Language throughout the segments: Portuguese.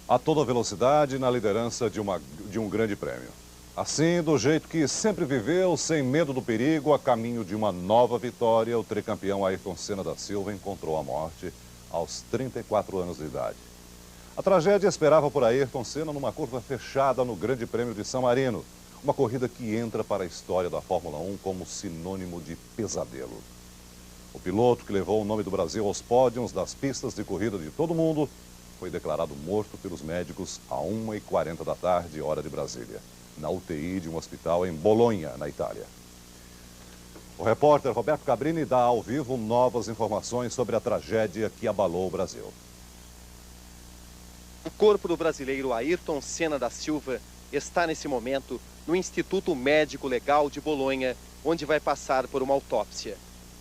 a toda velocidade na liderança de um grande prêmio. Assim, do jeito que sempre viveu, sem medo do perigo, a caminho de uma nova vitória, o tricampeão Ayrton Senna da Silva encontrou a morte aos 34 anos de idade. A tragédia esperava por Ayrton Senna numa curva fechada no Grande Prêmio de San Marino, uma corrida que entra para a história da Fórmula 1 como sinônimo de pesadelo. O piloto que levou o nome do Brasil aos pódios das pistas de corrida de todo o mundo foi declarado morto pelos médicos a 1h40 da tarde, hora de Brasília, na UTI de um hospital em Bolonha, na Itália. O repórter Roberto Cabrini dá ao vivo novas informações sobre a tragédia que abalou o Brasil. O corpo do brasileiro Ayrton Senna da Silva está nesse momento no Instituto Médico Legal de Bolonha, onde vai passar por uma autópsia.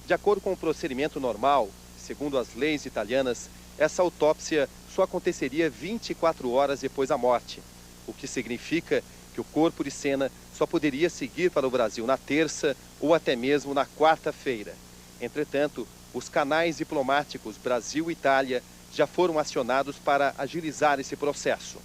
De acordo com o procedimento normal, segundo as leis italianas, essa autópsia só aconteceria 24 horas depois da morte, o que significa que o corpo de Senna só poderia seguir para o Brasil na terça ou até mesmo na quarta-feira. Entretanto, os canais diplomáticos Brasil e Itália já foram acionados para agilizar esse processo.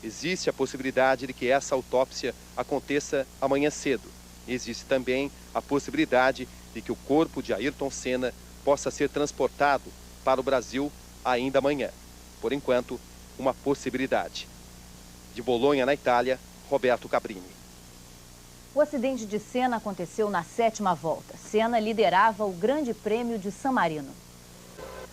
Existe a possibilidade de que essa autópsia aconteça amanhã cedo. Existe também a possibilidade de que o corpo de Ayrton Senna possa ser transportado para o Brasil ainda amanhã. Por enquanto, uma possibilidade. De Bolonha, na Itália, Roberto Cabrini. O acidente de Senna aconteceu na 7ª volta. Senna liderava o Grande Prêmio de San Marino.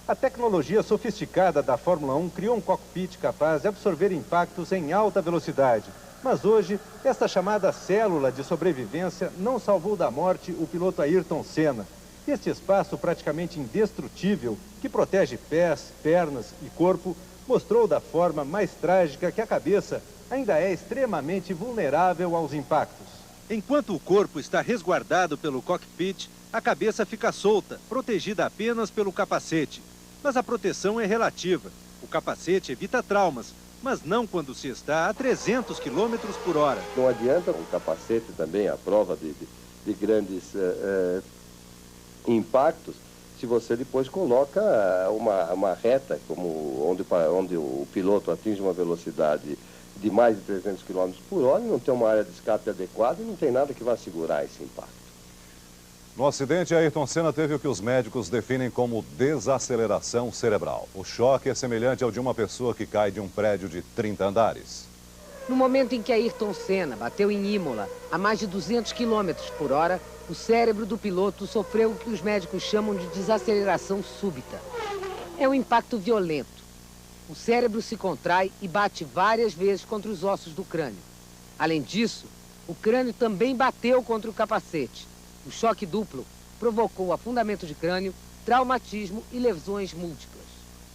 A tecnologia sofisticada da Fórmula 1 criou um cockpit capaz de absorver impactos em alta velocidade. Mas hoje, esta chamada célula de sobrevivência não salvou da morte o piloto Ayrton Senna. Este espaço praticamente indestrutível, que protege pés, pernas e corpo, mostrou da forma mais trágica que a cabeça ainda é extremamente vulnerável aos impactos. Enquanto o corpo está resguardado pelo cockpit, a cabeça fica solta, protegida apenas pelo capacete. Mas a proteção é relativa. O capacete evita traumas, mas não quando se está a 300 km por hora. Não adianta um capacete também à prova de grandes impactos, se você depois coloca uma reta, como onde o piloto atinge uma velocidade de mais de 300 km por hora, e não tem uma área de escape adequada e não tem nada que vá segurar esse impacto. No acidente, Ayrton Senna teve o que os médicos definem como desaceleração cerebral. O choque é semelhante ao de uma pessoa que cai de um prédio de 30 andares. No momento em que Ayrton Senna bateu em Imola a mais de 200 km por hora, o cérebro do piloto sofreu o que os médicos chamam de desaceleração súbita. É um impacto violento. O cérebro se contrai e bate várias vezes contra os ossos do crânio. Além disso, o crânio também bateu contra o capacete. O choque duplo provocou afundamento de crânio, traumatismo e lesões múltiplas.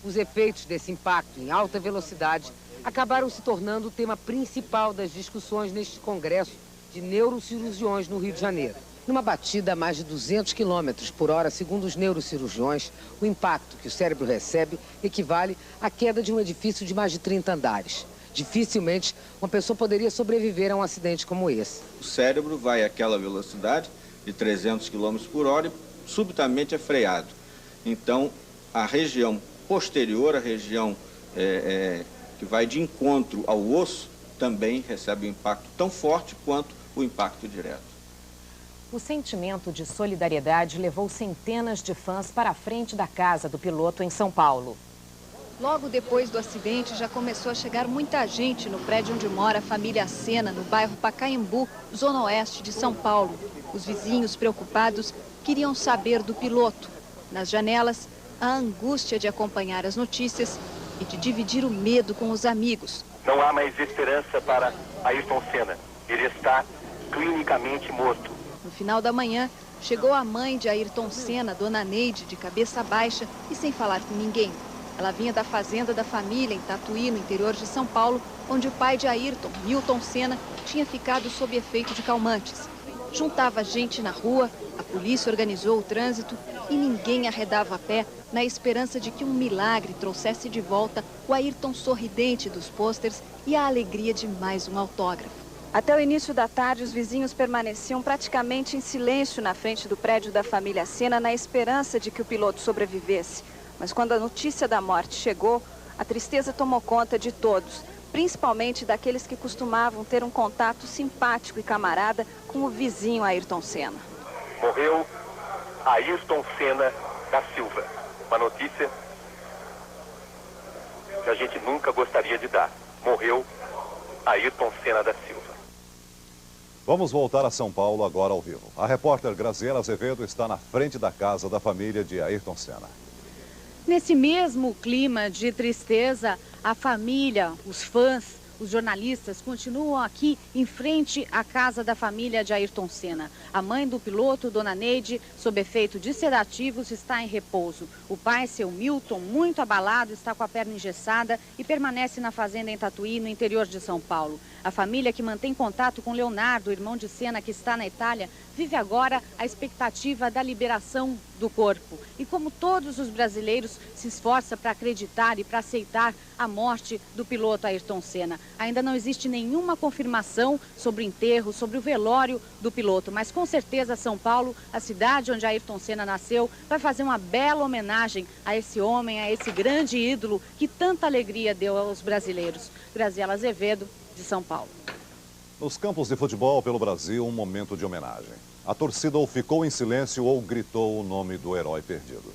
Os efeitos desse impacto em alta velocidade acabaram se tornando o tema principal das discussões neste congresso de neurocirurgiões no Rio de Janeiro. Numa batida a mais de 200 km por hora, segundo os neurocirurgiões, o impacto que o cérebro recebe equivale à queda de um edifício de mais de 30 andares. Dificilmente uma pessoa poderia sobreviver a um acidente como esse. O cérebro vai àquela velocidade de 300 km por hora e subitamente é freado. Então, a região posterior, a região que vai de encontro ao osso, também recebe um impacto tão forte quanto o impacto direto. O sentimento de solidariedade levou centenas de fãs para a frente da casa do piloto em São Paulo. Logo depois do acidente, já começou a chegar muita gente no prédio onde mora a família Senna, no bairro Pacaembu, zona oeste de São Paulo. Os vizinhos preocupados queriam saber do piloto. Nas janelas, a angústia de acompanhar as notícias e de dividir o medo com os amigos. Não há mais esperança para Ayrton Senna. Ele está clinicamente morto. No final da manhã, chegou a mãe de Ayrton Senna, dona Neide, de cabeça baixa e sem falar com ninguém. Ela vinha da fazenda da família em Tatuí, no interior de São Paulo, onde o pai de Ayrton, Milton Senna, tinha ficado sob efeito de calmantes. Juntava gente na rua, a polícia organizou o trânsito e ninguém arredava a pé na esperança de que um milagre trouxesse de volta o Ayrton sorridente dos pôsteres e a alegria de mais um autógrafo. Até o início da tarde, os vizinhos permaneciam praticamente em silêncio na frente do prédio da família Senna na esperança de que o piloto sobrevivesse. Mas quando a notícia da morte chegou, A tristeza tomou conta de todos, principalmente daqueles que costumavam ter um contato simpático e camarada com o vizinho Ayrton Senna. Morreu Ayrton Senna da Silva. Uma notícia que a gente nunca gostaria de dar. Morreu Ayrton Senna da Silva. Vamos voltar a São Paulo agora ao vivo. A repórter Graziela Azevedo está na frente da casa da família de Ayrton Senna. Nesse mesmo clima de tristeza, a família, os fãs, os jornalistas continuam aqui em frente à casa da família de Ayrton Senna. A mãe do piloto, Dona Neide, sob efeito de sedativos, está em repouso. O pai, seu Milton, muito abalado, está com a perna engessada e permanece na fazenda em Tatuí, no interior de São Paulo. A família, que mantém contato com Leonardo, irmão de Senna, que está na Itália, vive agora a expectativa da liberação do corpo. E como todos os brasileiros, se esforça para acreditar e para aceitar a morte do piloto Ayrton Senna. Ainda não existe nenhuma confirmação sobre o enterro, sobre o velório do piloto, mas com certeza São Paulo, a cidade onde Ayrton Senna nasceu, vai fazer uma bela homenagem a esse homem, a esse grande ídolo que tanta alegria deu aos brasileiros. Graziela Azevedo, de São Paulo. Nos campos de futebol pelo Brasil, um momento de homenagem. A torcida ou ficou em silêncio ou gritou o nome do herói perdido.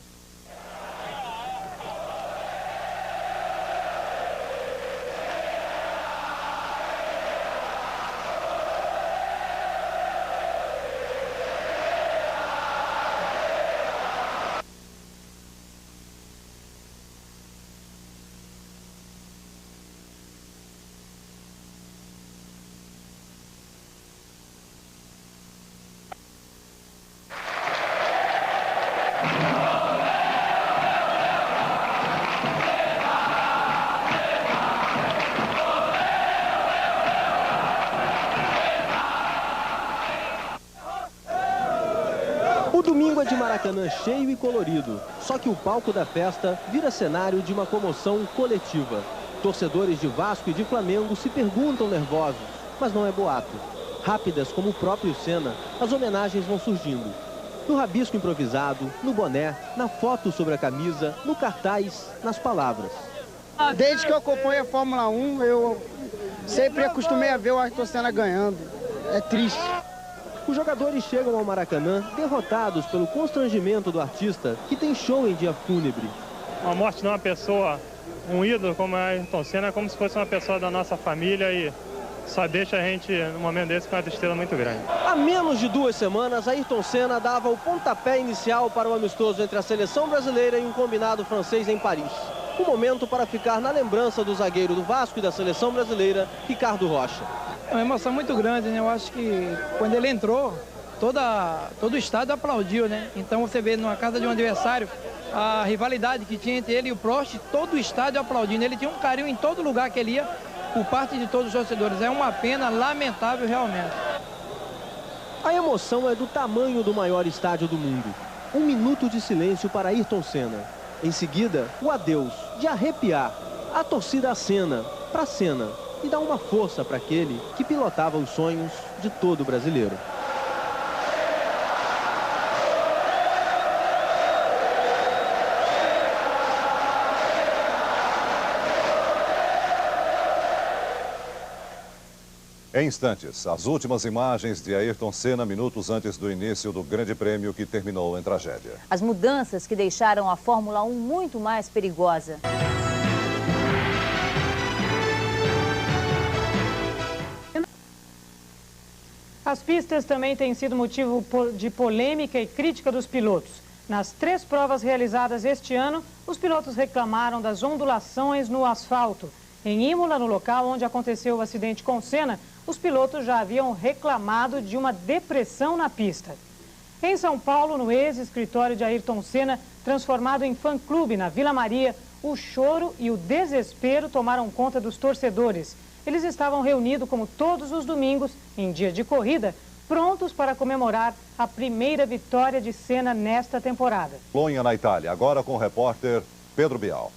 O domingo é de Maracanã cheio e colorido, só que o palco da festa vira cenário de uma comoção coletiva. Torcedores de Vasco e de Flamengo se perguntam nervosos, mas não é boato. Rápidas como o próprio Senna, as homenagens vão surgindo. No rabisco improvisado, no boné, na foto sobre a camisa, no cartaz, nas palavras. Desde que eu acompanho a Fórmula 1, eu sempre acostumei a ver o Ayrton Senna ganhando. É triste. Os jogadores chegam ao Maracanã derrotados pelo constrangimento do artista, que tem show em dia fúnebre. A morte de uma pessoa, um ídolo como é Ayrton Senna, é como se fosse uma pessoa da nossa família e só deixa a gente, num momento desse, com uma tristeza muito grande. Há menos de 2 semanas, Ayrton Senna dava o pontapé inicial para o amistoso entre a seleção brasileira e um combinado francês em Paris. Um momento para ficar na lembrança do zagueiro do Vasco e da seleção brasileira, Ricardo Rocha. É uma emoção muito grande, né? Eu acho que quando ele entrou, todo o estádio aplaudiu, né? Então você vê numa casa de um adversário a rivalidade que tinha entre ele e o Prost, todo o estádio aplaudindo. Ele tinha um carinho em todo lugar que ele ia, por parte de todos os torcedores. É uma pena lamentável realmente. A emoção é do tamanho do maior estádio do mundo. 1 minuto de silêncio para Ayrton Senna. Em seguida, o adeus, de arrepiar. A torcida acena, para Senna, e dá uma força para aquele que pilotava os sonhos de todo brasileiro. Em instantes, as últimas imagens de Ayrton Senna minutos antes do início do Grande Prêmio que terminou em tragédia. As mudanças que deixaram a Fórmula 1 muito mais perigosa. As pistas também têm sido motivo de polêmica e crítica dos pilotos. Nas 3 provas realizadas este ano, os pilotos reclamaram das ondulações no asfalto. Em Imola, no local onde aconteceu o acidente com Senna, os pilotos já haviam reclamado de uma depressão na pista. Em São Paulo, no ex-escritório de Ayrton Senna, transformado em fã-clube na Vila Maria, o choro e o desespero tomaram conta dos torcedores. Eles estavam reunidos como todos os domingos, em dia de corrida, prontos para comemorar a primeira vitória de Senna nesta temporada. Bolonha, na Itália, agora com o repórter Pedro Bial.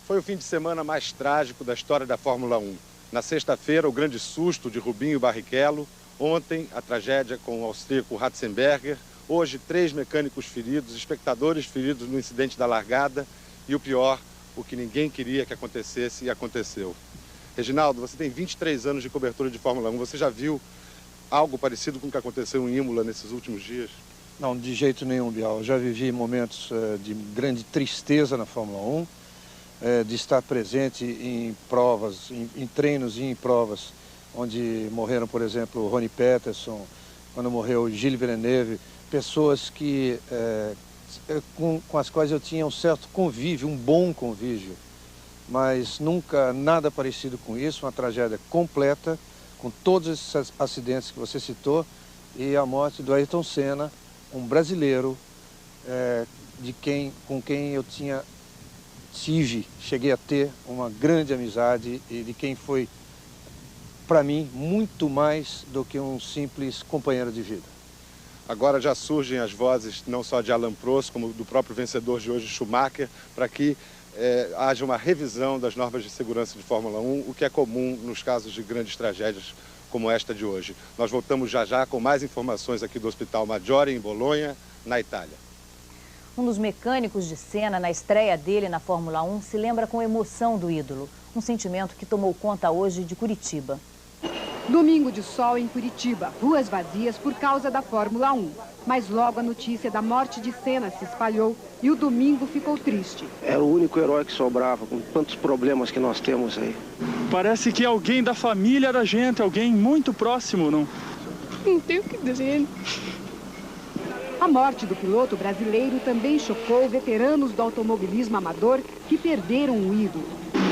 Foi o fim de semana mais trágico da história da Fórmula 1. Na sexta-feira, o grande susto de Rubinho Barrichello. Ontem, a tragédia com o austríaco Ratzenberger. Hoje, 3 mecânicos feridos, espectadores feridos no incidente da largada. E o pior, o que ninguém queria que acontecesse e aconteceu. Reginaldo, você tem 23 anos de cobertura de Fórmula 1. Você já viu algo parecido com o que aconteceu em Imola nesses últimos dias? Não, de jeito nenhum, Bial. Eu já vivi momentos de grande tristeza na Fórmula 1, de estar presente em provas, em treinos e em provas, onde morreram, por exemplo, Ronnie Peterson, quando morreu Gilles Villeneuve, pessoas que, com as quais eu tinha um certo convívio, um bom convívio, mas nunca nada parecido com isso, uma tragédia completa, com todos esses acidentes que você citou, e a morte do Ayrton Senna, um brasileiro com quem eu cheguei a ter uma grande amizade e de quem foi, para mim, muito mais do que um simples companheiro de vida. Agora já surgem as vozes não só de Alain Prost, como do próprio vencedor de hoje, Schumacher, para que haja uma revisão das normas de segurança de Fórmula 1, o que é comum nos casos de grandes tragédias como esta de hoje. Nós voltamos já com mais informações aqui do Hospital Maggiore, em Bolonha, na Itália. Um dos mecânicos de Senna, na estreia dele na Fórmula 1, se lembra com emoção do ídolo. Um sentimento que tomou conta hoje de Curitiba. Domingo de sol em Curitiba, ruas vazias por causa da Fórmula 1. Mas logo a notícia da morte de Senna se espalhou e o domingo ficou triste. Era o único herói que sobrava, com tantos problemas que nós temos aí. Parece que alguém da família da gente, alguém muito próximo, não? Não tem o que dizer. A morte do piloto brasileiro também chocou veteranos do automobilismo amador que perderam um ídolo.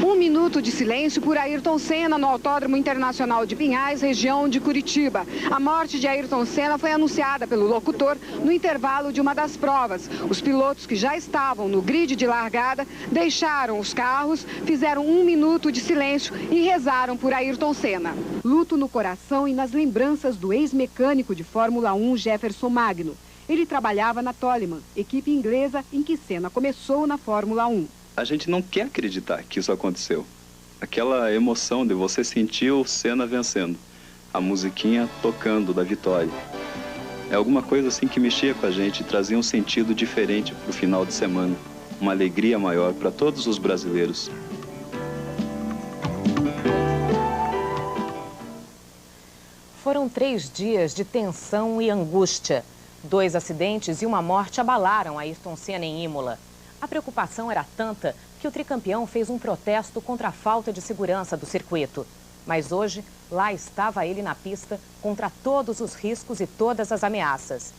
1 minuto de silêncio por Ayrton Senna no Autódromo Internacional de Pinhais, região de Curitiba. A morte de Ayrton Senna foi anunciada pelo locutor no intervalo de uma das provas. Os pilotos que já estavam no grid de largada deixaram os carros, fizeram 1 minuto de silêncio e rezaram por Ayrton Senna. Luto no coração e nas lembranças do ex-mecânico de Fórmula 1, Jefferson Magno. Ele trabalhava na Toleman, equipe inglesa em que Senna começou na Fórmula 1. A gente não quer acreditar que isso aconteceu. Aquela emoção de você sentir o Senna vencendo, a musiquinha tocando da vitória. É alguma coisa assim que mexia com a gente, trazia um sentido diferente para o final de semana, uma alegria maior para todos os brasileiros. Foram 3 dias de tensão e angústia. 2 acidentes e uma morte abalaram Ayrton Senna em Imola. A preocupação era tanta que o tricampeão fez um protesto contra a falta de segurança do circuito. Mas hoje, lá estava ele na pista contra todos os riscos e todas as ameaças.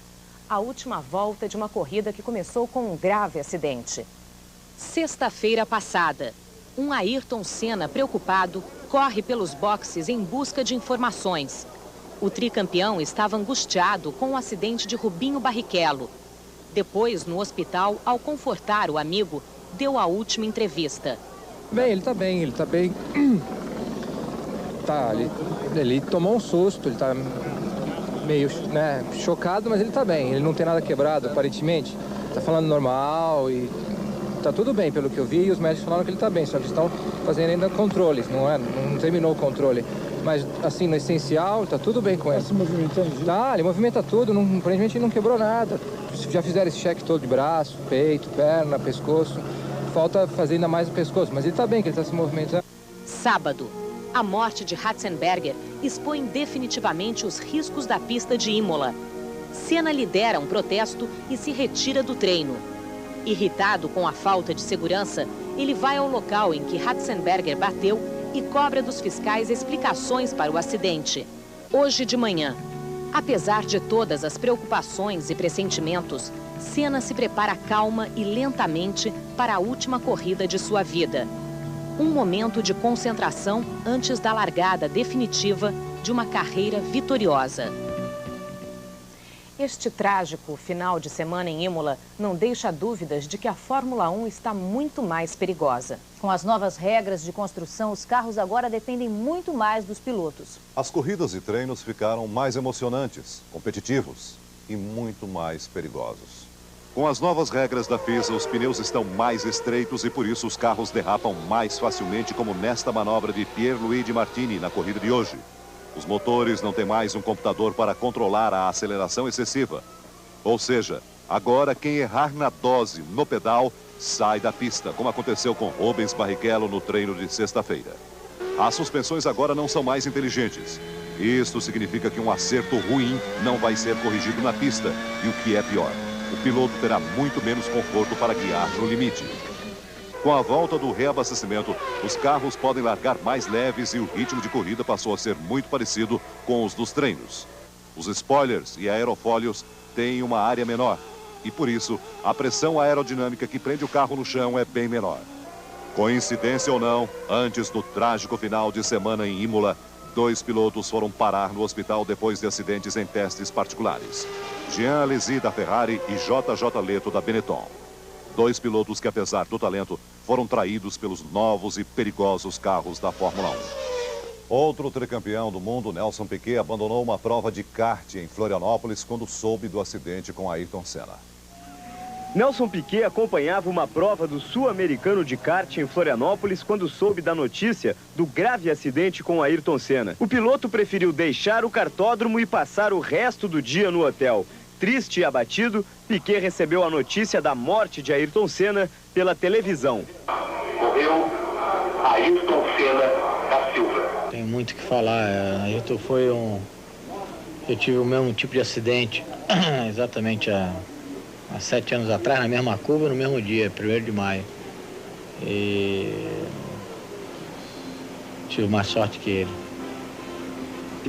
A última volta de uma corrida que começou com um grave acidente. Sexta-feira passada, um Ayrton Senna preocupado corre pelos boxes em busca de informações. O tricampeão estava angustiado com o acidente de Rubinho Barrichello. Depois, no hospital, ao confortar o amigo, deu a última entrevista. Bem, ele tá bem. Ele tomou um susto, ele tá meio chocado, mas ele tá bem. Ele não tem nada quebrado, aparentemente. Tá falando normal e tá tudo bem, pelo que eu vi. E os médicos falaram que ele tá bem, só que estão fazendo ainda controles, não terminou o controle. Mas, assim, no essencial, tá tudo bem com ele. Tá se movimentando? Tá, ele movimenta tudo, aparentemente não quebrou nada. Já fizeram esse cheque todo de braço, peito, perna, pescoço. Falta fazer ainda mais o pescoço, mas ele tá bem, que ele tá se movimentando. Sábado, a morte de Ratzenberger expõe definitivamente os riscos da pista de Imola. Senna lidera um protesto e se retira do treino. Irritado com a falta de segurança, ele vai ao local em que Ratzenberger bateu e cobra dos fiscais explicações para o acidente. Hoje de manhã, apesar de todas as preocupações e pressentimentos, Senna se prepara calma e lentamente para a última corrida de sua vida. Um momento de concentração antes da largada definitiva de uma carreira vitoriosa. Este trágico final de semana em Imola não deixa dúvidas de que a Fórmula 1 está muito mais perigosa. Com as novas regras de construção, os carros agora dependem muito mais dos pilotos. As corridas e treinos ficaram mais emocionantes, competitivos e muito mais perigosos. Com as novas regras da FISA, os pneus estão mais estreitos e por isso os carros derrapam mais facilmente, como nesta manobra de Pierluigi Martini na corrida de hoje. Os motores não têm mais um computador para controlar a aceleração excessiva. Ou seja, Agora, quem errar na dose, no pedal, sai da pista, como aconteceu com Rubens Barrichello no treino de sexta-feira. As suspensões agora não são mais inteligentes. Isto significa que um acerto ruim não vai ser corrigido na pista. E o que é pior, o piloto terá muito menos conforto para guiar no limite. Com a volta do reabastecimento, os carros podem largar mais leves e o ritmo de corrida passou a ser muito parecido com os dos treinos. Os spoilers e aerofólios têm uma área menor e, por isso, a pressão aerodinâmica que prende o carro no chão é bem menor. Coincidência ou não, antes do trágico final de semana em Imola, 2 pilotos foram parar no hospital depois de acidentes em testes particulares. Jean Alesi, da Ferrari, e JJ Leto, da Benetton. 2 pilotos que, apesar do talento, foram traídos pelos novos e perigosos carros da Fórmula 1. Outro tricampeão do mundo, Nelson Piquet, abandonou uma prova de kart em Florianópolis quando soube do acidente com Ayrton Senna. Nelson Piquet acompanhava uma prova do sul-americano de kart em Florianópolis quando soube da notícia do grave acidente com Ayrton Senna. O piloto preferiu deixar o kartódromo e passar o resto do dia no hotel. Triste e abatido, Piquet recebeu a notícia da morte de Ayrton Senna pela televisão. Morreu Ayrton Senna da Silva. Tem muito o que falar. Ayrton foi um... Eu tive o mesmo tipo de acidente exatamente há 7 anos atrás, na mesma curva, no mesmo dia, 1º de maio. E tive mais sorte que ele.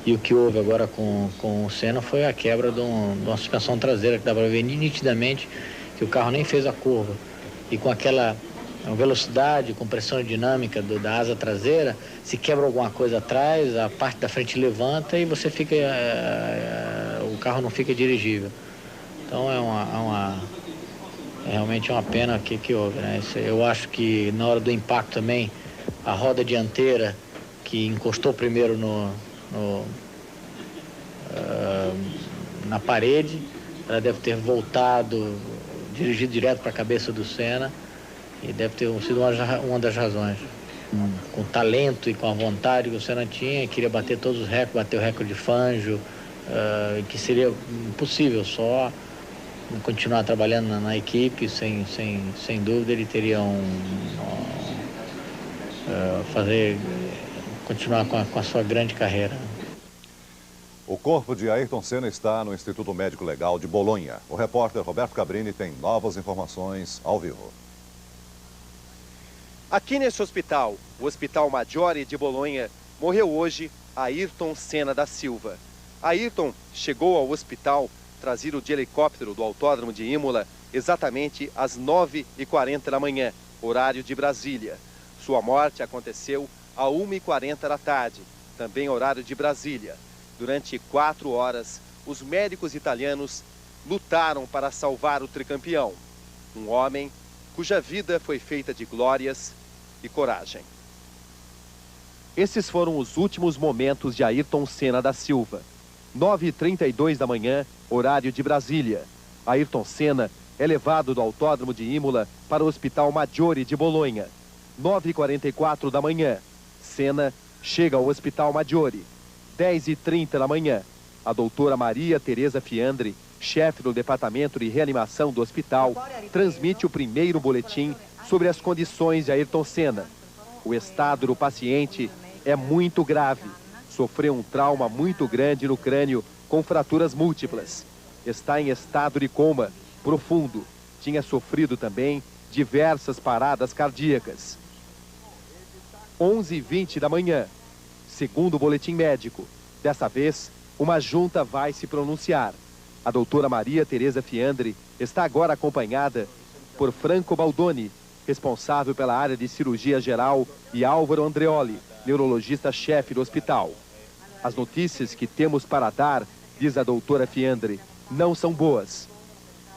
E o que houve agora com o Senna foi a quebra de uma suspensão traseira, que dava para ver nitidamente que o carro nem fez a curva. E com aquela velocidade, com pressão dinâmica da asa traseira, se quebra alguma coisa atrás, a parte da frente levanta e você fica... o carro não fica dirigível. Então é realmente uma pena que houve, né? Eu acho que na hora do impacto também, a roda dianteira que encostou primeiro na parede, ela deve ter voltado, dirigido direto para a cabeça do Senna, e deve ter sido uma das razões. Com o talento e com a vontade que o Senna tinha, queria bater todos os recordes, bater o recorde de Fangio, que seria impossível, só continuar trabalhando na equipe, sem dúvida ele teria continuar com a sua grande carreira. O corpo de Ayrton Senna está no Instituto Médico Legal de Bolonha. O repórter Roberto Cabrini tem novas informações ao vivo. Aqui nesse hospital, o Hospital Maggiore de Bolonha, morreu hoje Ayrton Senna da Silva. Ayrton chegou ao hospital trazido de helicóptero do Autódromo de Imola exatamente às 9h40 da manhã, horário de Brasília. Sua morte aconteceu às 1h40 da tarde, também horário de Brasília. Durante 4 horas, os médicos italianos lutaram para salvar o tricampeão. Um homem cuja vida foi feita de glórias e coragem. Esses foram os últimos momentos de Ayrton Senna da Silva. 9h32 da manhã, horário de Brasília. Ayrton Senna é levado do Autódromo de Imola para o Hospital Maggiore de Bolonha. 9h44 da manhã, Senna chega ao Hospital Maggiore. 10h30 da manhã, a doutora Maria Teresa Fiandri, chefe do Departamento de Reanimação do hospital, transmite o primeiro boletim sobre as condições de Ayrton Senna. O estado do paciente é muito grave. Sofreu um trauma muito grande no crânio, com fraturas múltiplas. Está em estado de coma profundo. Tinha sofrido também diversas paradas cardíacas. 11h20 da manhã, segundo o boletim médico. Dessa vez, uma junta vai se pronunciar. A doutora Maria Teresa Fiandri está agora acompanhada por Franco Baldoni, responsável pela área de cirurgia geral, e Álvaro Andreoli, neurologista-chefe do hospital. As notícias que temos para dar, diz a doutora Fiandri, não são boas.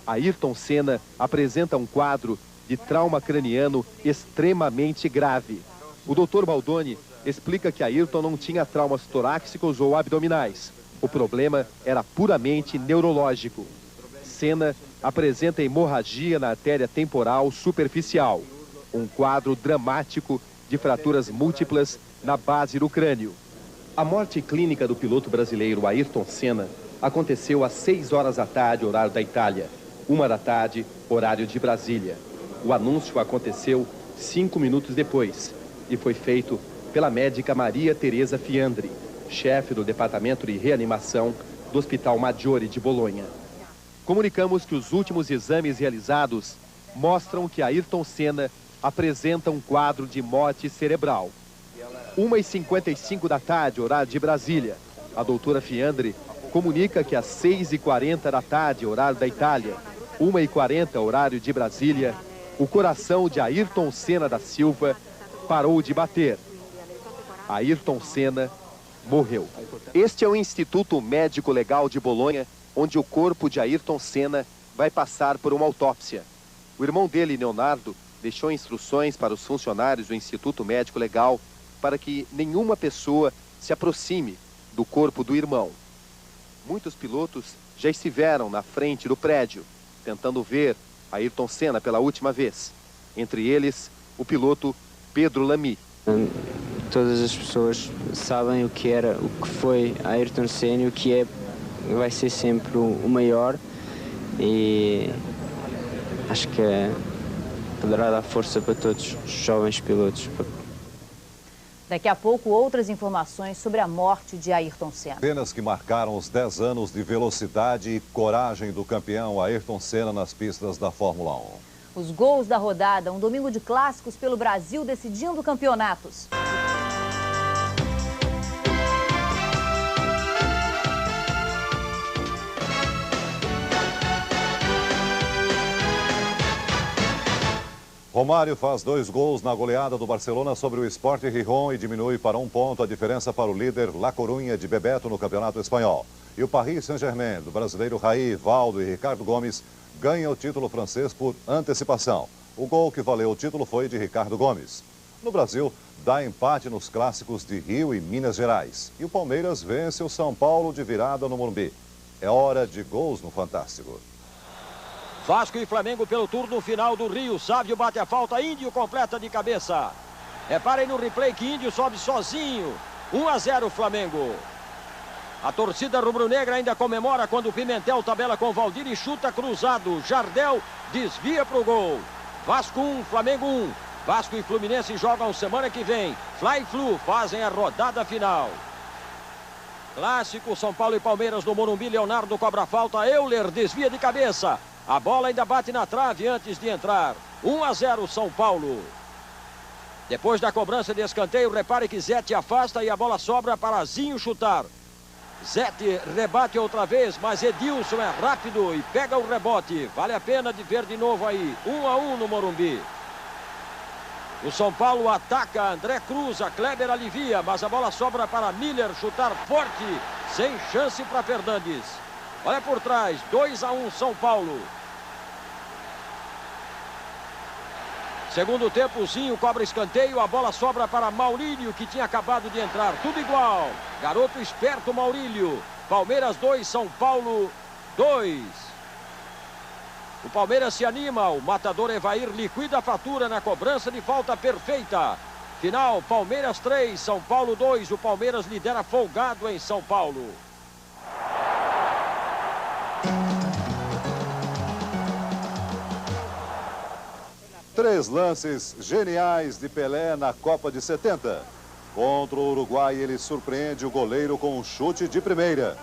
Ayrton Senna apresenta um quadro de trauma craniano extremamente grave. O doutor Baldoni explica que Ayrton não tinha traumas torácicos ou abdominais. O problema era puramente neurológico. Senna apresenta hemorragia na artéria temporal superficial. Um quadro dramático de fraturas múltiplas na base do crânio. A morte clínica do piloto brasileiro Ayrton Senna aconteceu às 6 horas da tarde, horário da Itália. 1 da tarde, horário de Brasília. O anúncio aconteceu 5 minutos depois e foi feito pela médica Maria Tereza Fiandri, chefe do Departamento de Reanimação do Hospital Maggiore de Bolonha. Comunicamos que os últimos exames realizados mostram que Ayrton Senna apresenta um quadro de morte cerebral. 1h55 da tarde, horário de Brasília. A doutora Fiandri comunica que às 6h40 da tarde, horário da Itália, 1h40, horário de Brasília, o coração de Ayrton Senna da Silva parou de bater. Ayrton Senna morreu. Este é o Instituto Médico Legal de Bolonha, onde o corpo de Ayrton Senna vai passar por uma autópsia. O irmão dele, Leonardo, deixou instruções para os funcionários do Instituto Médico Legal para que nenhuma pessoa se aproxime do corpo do irmão. Muitos pilotos já estiveram na frente do prédio, tentando ver Ayrton Senna pela última vez. Entre eles, o piloto Pedro Lamy. Todas as pessoas sabem o que foi Ayrton Senna e o que vai ser sempre o maior, e acho que poderá dar força para todos os jovens pilotos. Daqui a pouco, outras informações sobre a morte de Ayrton Senna. Cenas que marcaram os 10 anos de velocidade e coragem do campeão Ayrton Senna nas pistas da Fórmula 1. Os gols da rodada, um domingo de clássicos pelo Brasil decidindo campeonatos. Romário faz 2 gols na goleada do Barcelona sobre o Sporting Gijón e diminui para 1 ponto a diferença para o líder La Coruña de Bebeto no Campeonato Espanhol. E o Paris Saint-Germain, do brasileiro Raí, Valdo e Ricardo Gomes, ganha o título francês por antecipação. O gol que valeu o título foi de Ricardo Gomes. No Brasil, dá empate nos clássicos de Rio e Minas Gerais. E o Palmeiras vence o São Paulo de virada no Morumbi. É hora de gols no Fantástico. Vasco e Flamengo pelo turno final do Rio. Sávio bate a falta, Índio completa de cabeça. Reparem no replay que Índio sobe sozinho. 1-0 Flamengo. A torcida rubro-negra ainda comemora quando o Pimentel tabela com Valdir e chuta cruzado. Jardel desvia para o gol. Vasco 1, Flamengo 1. Vasco e Fluminense jogam semana que vem. Fly-Flu fazem a rodada final. Clássico, São Paulo e Palmeiras no Morumbi. Leonardo cobra a falta, Euler desvia de cabeça. A bola ainda bate na trave antes de entrar. 1-0 São Paulo. Depois da cobrança de escanteio, repare que Zete afasta e a bola sobra para Zinho chutar. Zete rebate outra vez, mas Edilson é rápido e pega o rebote. Vale a pena de ver de novo aí. 1-1 no Morumbi. O São Paulo ataca, André cruza, Kleber alivia, mas a bola sobra para Miller chutar forte, sem chance para Fernandes. Olha por trás, 2-1 São Paulo. Segundo tempo, o Zinho cobra escanteio, a bola sobra para Maurílio, que tinha acabado de entrar. Tudo igual. Garoto esperto Maurílio. Palmeiras 2, São Paulo 2. O Palmeiras se anima, o matador Evair liquida a fatura na cobrança de falta perfeita. Final, Palmeiras 3, São Paulo 2. O Palmeiras lidera folgado em São Paulo. Três lances geniais de Pelé na Copa de 70. Contra o Uruguai, ele surpreende o goleiro com um chute de primeira.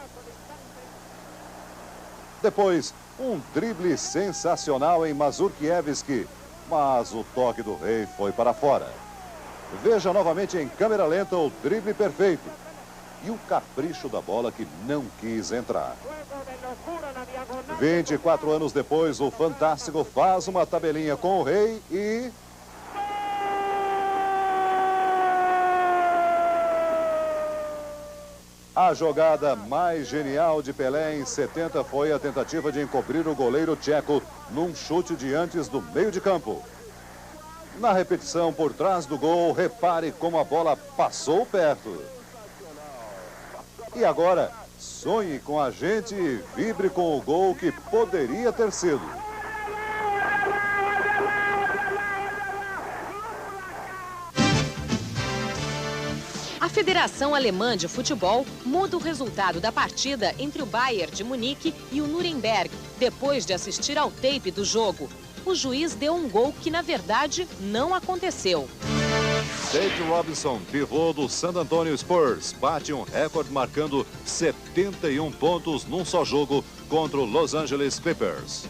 Depois, um drible sensacional em Mazurkiewicz, mas o toque do rei foi para fora. Veja novamente em câmera lenta o drible perfeito e o capricho da bola que não quis entrar. 24 anos depois, o Fantástico faz uma tabelinha com o rei e... A jogada mais genial de Pelé em 70 foi a tentativa de encobrir o goleiro tcheco num chute de antes do meio de campo. Na repetição por trás do gol, repare como a bola passou perto. E agora, sonhe com a gente e vibre com o gol que poderia ter sido. A Federação Alemã de Futebol muda o resultado da partida entre o Bayern de Munique e o Nuremberg, depois de assistir ao tape do jogo. O juiz deu um gol que, na verdade, não aconteceu. Dave Robinson, pivô do San Antonio Spurs, bate um recorde marcando 71 pontos num só jogo contra o Los Angeles Clippers.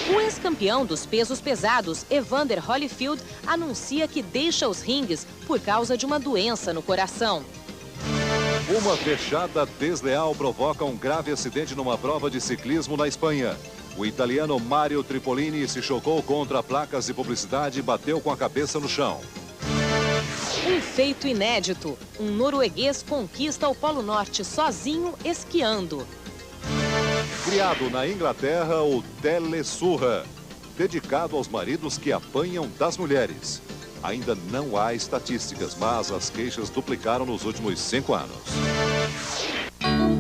O ex-campeão dos pesos pesados, Evander Holyfield, anuncia que deixa os ringues por causa de uma doença no coração. Uma fechada desleal provoca um grave acidente numa prova de ciclismo na Espanha. O italiano Mario Tripolini se chocou contra placas de publicidade e bateu com a cabeça no chão. Um feito inédito. Um norueguês conquista o Polo Norte sozinho esquiando. Criado na Inglaterra, o Telesurra, dedicado aos maridos que apanham das mulheres. Ainda não há estatísticas, mas as queixas duplicaram nos últimos 5 anos.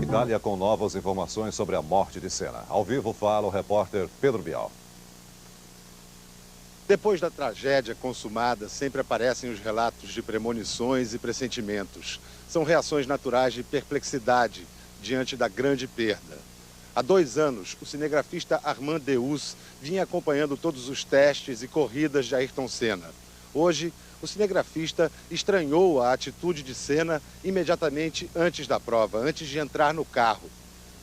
Itália com novas informações sobre a morte de Senna. Ao vivo fala o repórter Pedro Bial. Depois da tragédia consumada, sempre aparecem os relatos de premonições e pressentimentos. São reações naturais de perplexidade diante da grande perda. Há 2 anos, o cinegrafista Armand Deus vinha acompanhando todos os testes e corridas de Ayrton Senna. Hoje, o cinegrafista estranhou a atitude de Senna imediatamente antes da prova, antes de entrar no carro.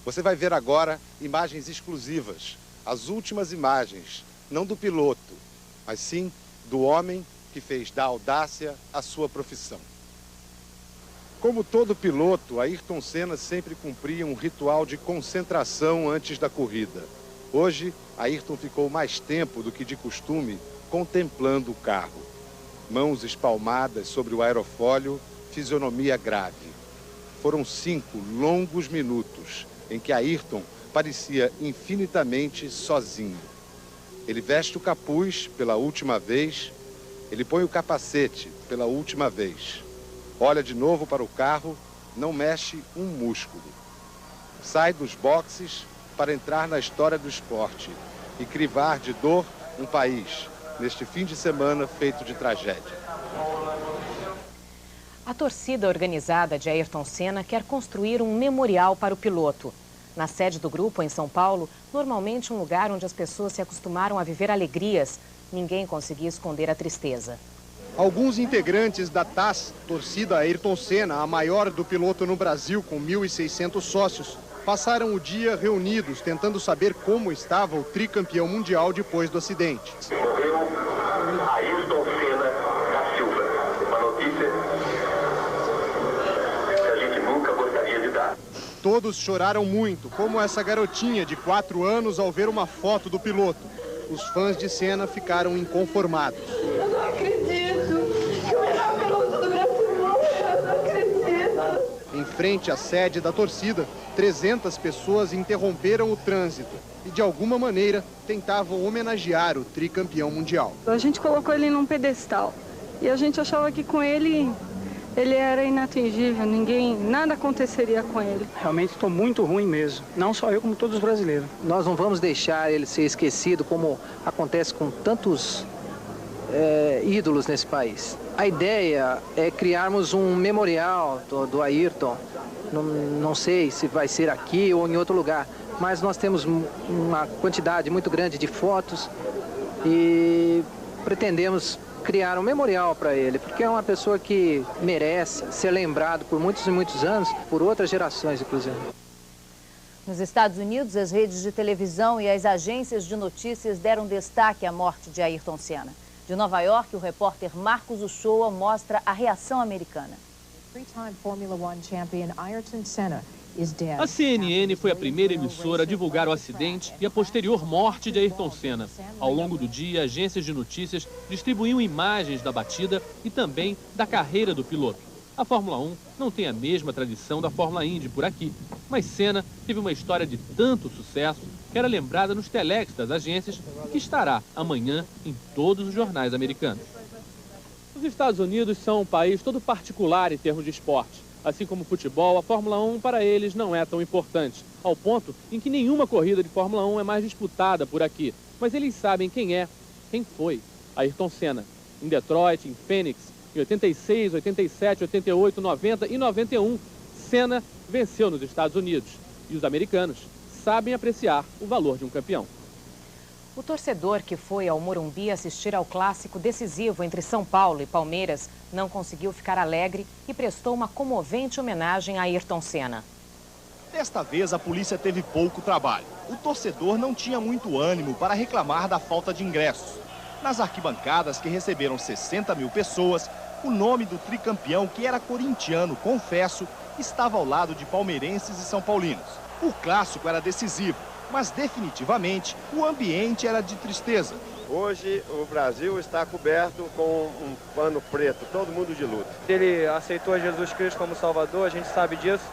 Você vai ver agora imagens exclusivas, as últimas imagens, não do piloto, mas sim do homem que fez da audácia a sua profissão. Como todo piloto, Ayrton Senna sempre cumpria um ritual de concentração antes da corrida. Hoje, Ayrton ficou mais tempo do que de costume contemplando o carro. Mãos espalmadas sobre o aerofólio, fisionomia grave. Foram 5 longos minutos em que Ayrton parecia infinitamente sozinho. Ele veste o capuz pela última vez, ele põe o capacete pela última vez. Olha de novo para o carro, não mexe um músculo. Sai dos boxes para entrar na história do esporte e crivar de dor um país, neste fim de semana feito de tragédia. A torcida organizada de Ayrton Senna quer construir um memorial para o piloto. Na sede do grupo, em São Paulo, normalmente um lugar onde as pessoas se acostumaram a viver alegrias, ninguém conseguia esconder a tristeza. Alguns integrantes da TAS, torcida Ayrton Senna, a maior do piloto no Brasil, com 1.600 sócios, passaram o dia reunidos, tentando saber como estava o tricampeão mundial depois do acidente. Morreu Ayrton Senna da Silva. Uma notícia que a gente nunca gostaria de dar. Todos choraram muito, como essa garotinha de 4 anos ao ver uma foto do piloto. Os fãs de Senna ficaram inconformados. Eu não acredito que o melhor piloto do Brasil morreu, eu não acredito. Em frente à sede da torcida, 300 pessoas interromperam o trânsito e, de alguma maneira, tentavam homenagear o tricampeão mundial. A gente colocou ele num pedestal e a gente achava que com ele era inatingível, nada aconteceria com ele. Realmente estou muito ruim mesmo, não só eu como todos os brasileiros. Nós não vamos deixar ele ser esquecido como acontece com tantos ídolos nesse país. A ideia é criarmos um memorial do Ayrton. Não sei se vai ser aqui ou em outro lugar, mas nós temos uma quantidade muito grande de fotos e pretendemos criar um memorial para ele, porque é uma pessoa que merece ser lembrado por muitos e muitos anos, por outras gerações, inclusive. Nos Estados Unidos, as redes de televisão e as agências de notícias deram destaque à morte de Ayrton Senna. De Nova York, o repórter Marcos Uchoa mostra a reação americana. A CNN foi a primeira emissora a divulgar o acidente e a posterior morte de Ayrton Senna. Ao longo do dia, agências de notícias distribuíam imagens da batida e também da carreira do piloto. A Fórmula 1 não tem a mesma tradição da Fórmula Indy por aqui, mas Senna teve uma história de tanto sucesso que era lembrada nos telex das agências, que estará amanhã em todos os jornais americanos. Os Estados Unidos são um país todo particular em termos de esporte. Assim como o futebol, a Fórmula 1 para eles não é tão importante, ao ponto em que nenhuma corrida de Fórmula 1 é mais disputada por aqui. Mas eles sabem quem foi Ayrton Senna. Em Detroit, em Phoenix, Em 86, 87, 88, 90 e 91, Senna venceu nos Estados Unidos. E os americanos sabem apreciar o valor de um campeão. O torcedor que foi ao Morumbi assistir ao clássico decisivo entre São Paulo e Palmeiras não conseguiu ficar alegre e prestou uma comovente homenagem a Ayrton Senna. Desta vez, a polícia teve pouco trabalho. O torcedor não tinha muito ânimo para reclamar da falta de ingressos. Nas arquibancadas, que receberam 60 mil pessoas, o nome do tricampeão, que era corintiano, confesso, estava ao lado de palmeirenses e são paulinos. O clássico era decisivo, mas definitivamente o ambiente era de tristeza. Hoje o Brasil está coberto com um pano preto, todo mundo de luto. Ele aceitou Jesus Cristo como Salvador, a gente sabe disso.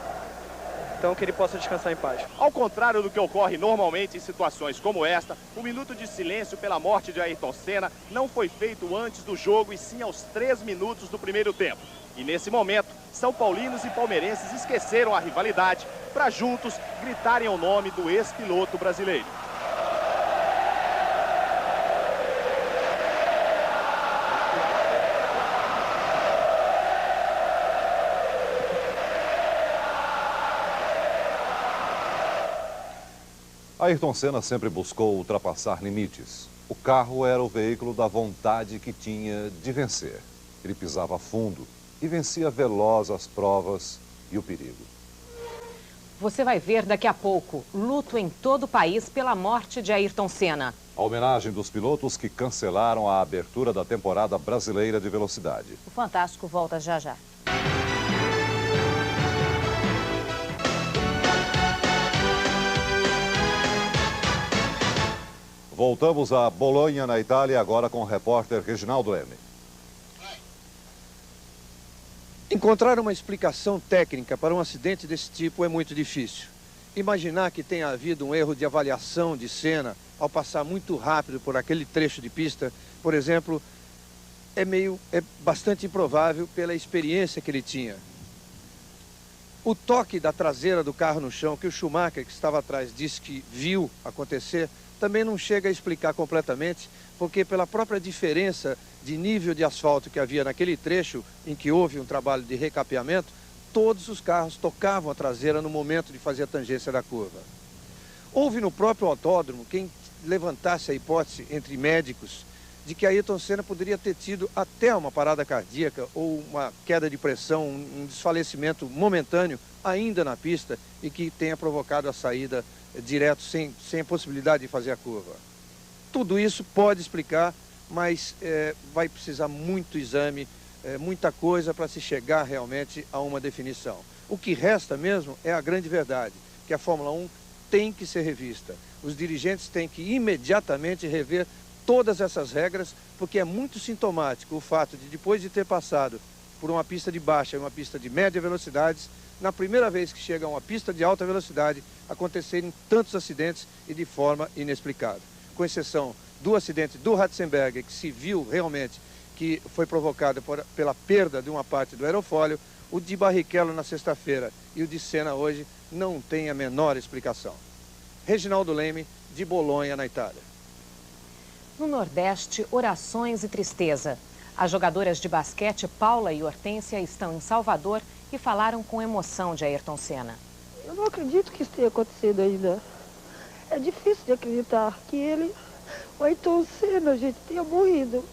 Então que ele possa descansar em paz. Ao contrário do que ocorre normalmente em situações como esta, o minuto de silêncio pela morte de Ayrton Senna não foi feito antes do jogo e sim aos 3 minutos do primeiro tempo. E nesse momento, são paulinos e palmeirenses esqueceram a rivalidade para juntos gritarem o nome do ex-piloto brasileiro. Ayrton Senna sempre buscou ultrapassar limites. O carro era o veículo da vontade que tinha de vencer. Ele pisava fundo e vencia veloz as provas e o perigo. Você vai ver daqui a pouco luto em todo o país pela morte de Ayrton Senna. A homenagem dos pilotos que cancelaram a abertura da temporada brasileira de velocidade. O Fantástico volta já já. Voltamos a Bolonha, na Itália, agora com o repórter Reginaldo Leme. Encontrar uma explicação técnica para um acidente desse tipo é muito difícil. Imaginar que tenha havido um erro de avaliação de Senna ao passar muito rápido por aquele trecho de pista, por exemplo, é bastante improvável pela experiência que ele tinha. O toque da traseira do carro no chão, que o Schumacher, que estava atrás, disse que viu acontecer, também não chega a explicar completamente, porque pela própria diferença de nível de asfalto que havia naquele trecho em que houve um trabalho de recapeamento, todos os carros tocavam a traseira no momento de fazer a tangência da curva. Houve no próprio autódromo quem levantasse a hipótese entre médicos de que Ayrton Senna poderia ter tido até uma parada cardíaca ou uma queda de pressão, um desfalecimento momentâneo ainda na pista e que tenha provocado a saída direto, sem a possibilidade de fazer a curva. Tudo isso pode explicar, mas vai precisar muito exame, muita coisa para se chegar realmente a uma definição. O que resta mesmo é a grande verdade, que a Fórmula 1 tem que ser revista. Os dirigentes têm que imediatamente rever todas essas regras, porque é muito sintomático o fato de, depois de ter passado por uma pista de baixa e uma pista de média velocidades, na primeira vez que chega a uma pista de alta velocidade, acontecerem tantos acidentes e de forma inexplicável. Com exceção do acidente do Ratzenberger, que se viu realmente que foi provocado pela perda de uma parte do aerofólio, o de Barrichello na sexta-feira e o de Senna hoje não tem a menor explicação. Reginaldo Leme, de Bolonha, na Itália. No Nordeste, orações e tristeza. As jogadoras de basquete Paula e Hortência estão em Salvador e falaram com emoção de Ayrton Senna. Eu não acredito que isso tenha acontecido ainda. É difícil de acreditar que o Ayrton Senna, gente, tenha morrido.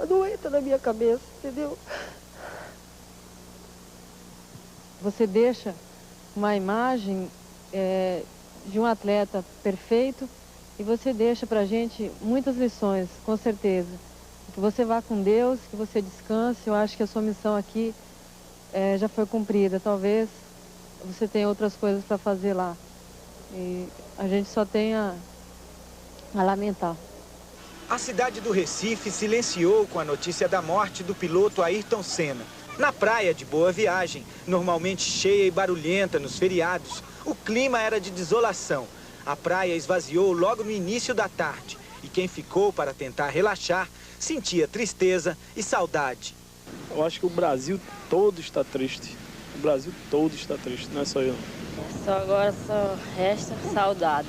Não entra na minha cabeça, entendeu? Você deixa uma imagem de um atleta perfeito e você deixa pra gente muitas lições, com certeza. Que você vá com Deus, que você descanse. Eu acho que a sua missão aqui já foi cumprida. Talvez você tenha outras coisas para fazer lá. E a gente só tem a lamentar. A cidade do Recife silenciou com a notícia da morte do piloto Ayrton Senna. Na praia de Boa Viagem, normalmente cheia e barulhenta nos feriados, o clima era de desolação. A praia esvaziou logo no início da tarde e quem ficou para tentar relaxar sentia tristeza e saudade. Eu acho que o Brasil todo está triste. O Brasil todo está triste, não é só eu. Agora só resta saudade.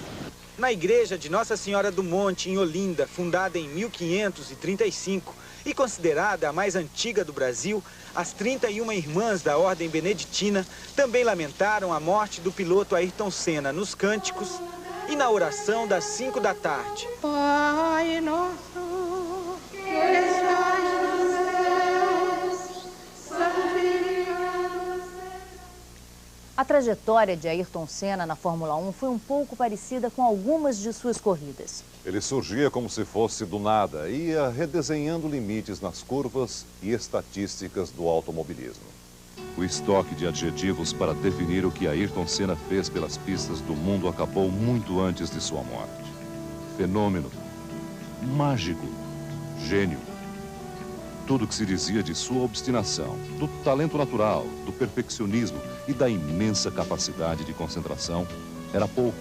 Na igreja de Nossa Senhora do Monte, em Olinda, fundada em 1535 e considerada a mais antiga do Brasil, as 31 irmãs da Ordem Beneditina também lamentaram a morte do piloto Ayrton Senna nos cânticos e na oração das 5 da tarde. Pai nosso, que estás nos céus, santificado. A trajetória de Ayrton Senna na Fórmula 1 foi um pouco parecida com algumas de suas corridas. Ele surgia como se fosse do nada, ia redesenhando limites nas curvas e estatísticas do automobilismo. O estoque de adjetivos para definir o que Ayrton Senna fez pelas pistas do mundo acabou muito antes de sua morte. Fenômeno, mágico, gênio. Tudo que se dizia de sua obstinação, do talento natural, do perfeccionismo e da imensa capacidade de concentração era pouco.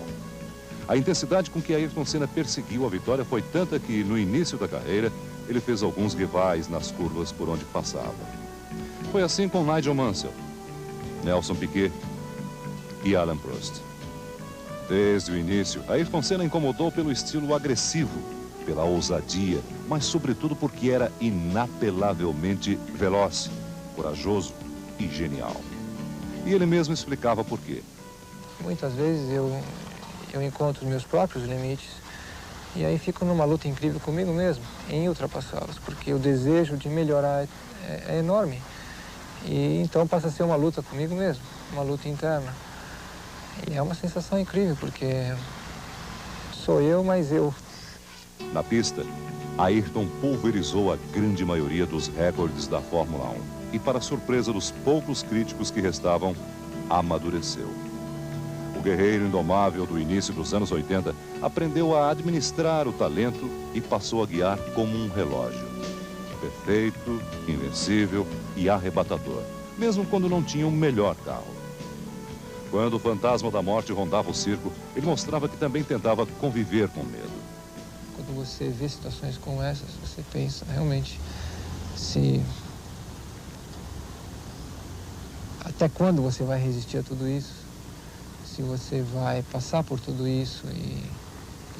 A intensidade com que Ayrton Senna perseguiu a vitória foi tanta que, no início da carreira, ele fez alguns rivais nas curvas por onde passava. Foi assim com Nigel Mansell, Nelson Piquet e Alain Prost. Desde o início, Ayrton Senna incomodou pelo estilo agressivo, pela ousadia, mas sobretudo porque era inapelavelmente veloz, corajoso e genial. E ele mesmo explicava por quê. Muitas vezes eu encontro os meus próprios limites e aí fico numa luta incrível comigo mesmo, em ultrapassá-los, porque o desejo de melhorar é enorme. E então passa a ser uma luta comigo mesmo, uma luta interna. E é uma sensação incrível, porque sou eu, mas eu. Na pista, Ayrton pulverizou a grande maioria dos recordes da Fórmula 1 e, para surpresa dos poucos críticos que restavam, amadureceu. O guerreiro indomável do início dos anos 80 aprendeu a administrar o talento e passou a guiar como um relógio. Perfeito, invencível e arrebatador, mesmo quando não tinha o melhor carro. Quando o fantasma da morte rondava o circo, ele mostrava que também tentava conviver com medo. Quando você vê situações como essas, você pensa realmente até quando você vai resistir a tudo isso? Se você vai passar por tudo isso e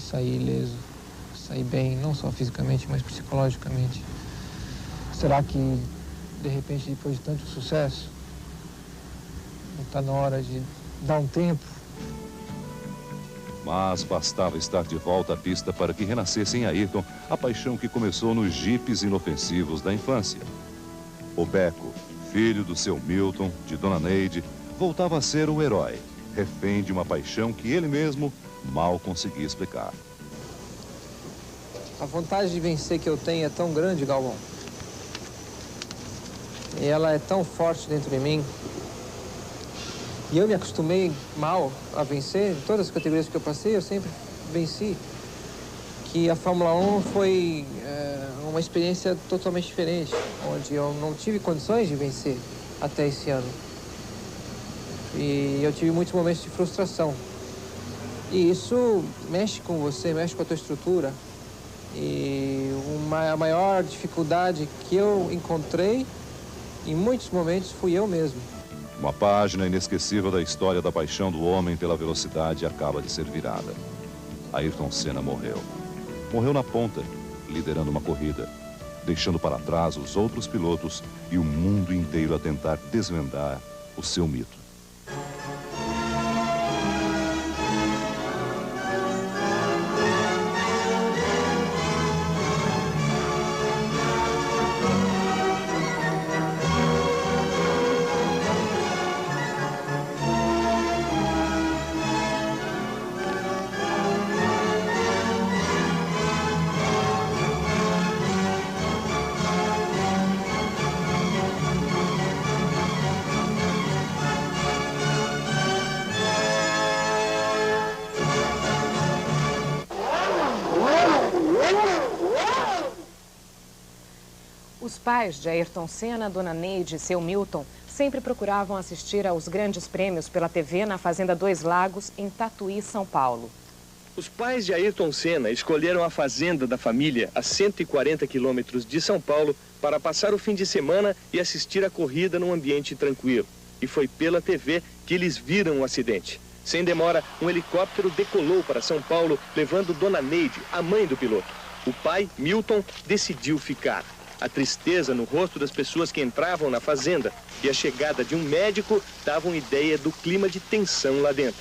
sair ileso, sair bem, não só fisicamente, mas psicologicamente. Será que, de repente, depois de tanto sucesso, não está na hora de dar um tempo? Mas bastava estar de volta à pista para que renascesse em Ayrton a paixão que começou nos jipes inofensivos da infância. O Beco, filho do seu Milton, de Dona Neide, voltava a ser o herói, refém de uma paixão que ele mesmo mal conseguia explicar. A vontade de vencer que eu tenho é tão grande, Galvão. E ela é tão forte dentro de mim. E eu me acostumei mal a vencer. Em todas as categorias que eu passei, eu sempre venci. Que a Fórmula 1 foi uma experiência totalmente diferente, onde eu não tive condições de vencer até esse ano. E eu tive muitos momentos de frustração. E isso mexe com você, mexe com a tua estrutura. E a maior dificuldade que eu encontrei, em muitos momentos, fui eu mesmo. Uma página inesquecível da história da paixão do homem pela velocidade acaba de ser virada. Ayrton Senna morreu. Morreu na ponta, liderando uma corrida, deixando para trás os outros pilotos e o mundo inteiro a tentar desvendar o seu mito. Os pais de Ayrton Senna, Dona Neide e seu Milton, sempre procuravam assistir aos grandes prêmios pela TV na Fazenda Dois Lagos, em Tatuí, São Paulo. Os pais de Ayrton Senna escolheram a fazenda da família a 140 quilômetros de São Paulo para passar o fim de semana e assistir a corrida num ambiente tranquilo. E foi pela TV que eles viram o acidente. Sem demora, um helicóptero decolou para São Paulo, levando Dona Neide, a mãe do piloto. O pai, Milton, decidiu ficar. A tristeza no rosto das pessoas que entravam na fazenda e a chegada de um médico davam ideia do clima de tensão lá dentro.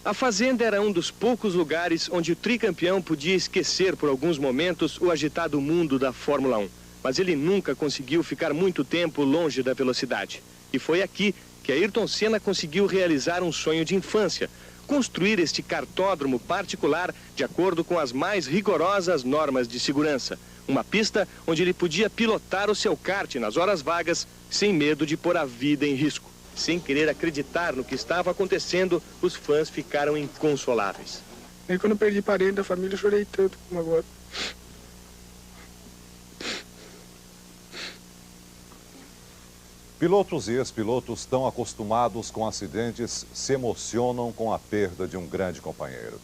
A fazenda era um dos poucos lugares onde o tricampeão podia esquecer por alguns momentos o agitado mundo da Fórmula 1. Mas ele nunca conseguiu ficar muito tempo longe da velocidade. E foi aqui que Ayrton Senna conseguiu realizar um sonho de infância, construir este kartódromo particular de acordo com as mais rigorosas normas de segurança. Uma pista onde ele podia pilotar o seu kart nas horas vagas, sem medo de pôr a vida em risco. Sem querer acreditar no que estava acontecendo, os fãs ficaram inconsoláveis. E quando eu perdi parente da família, eu chorei tanto como agora. Pilotos e ex-pilotos tão acostumados com acidentes se emocionam com a perda de um grande companheiro.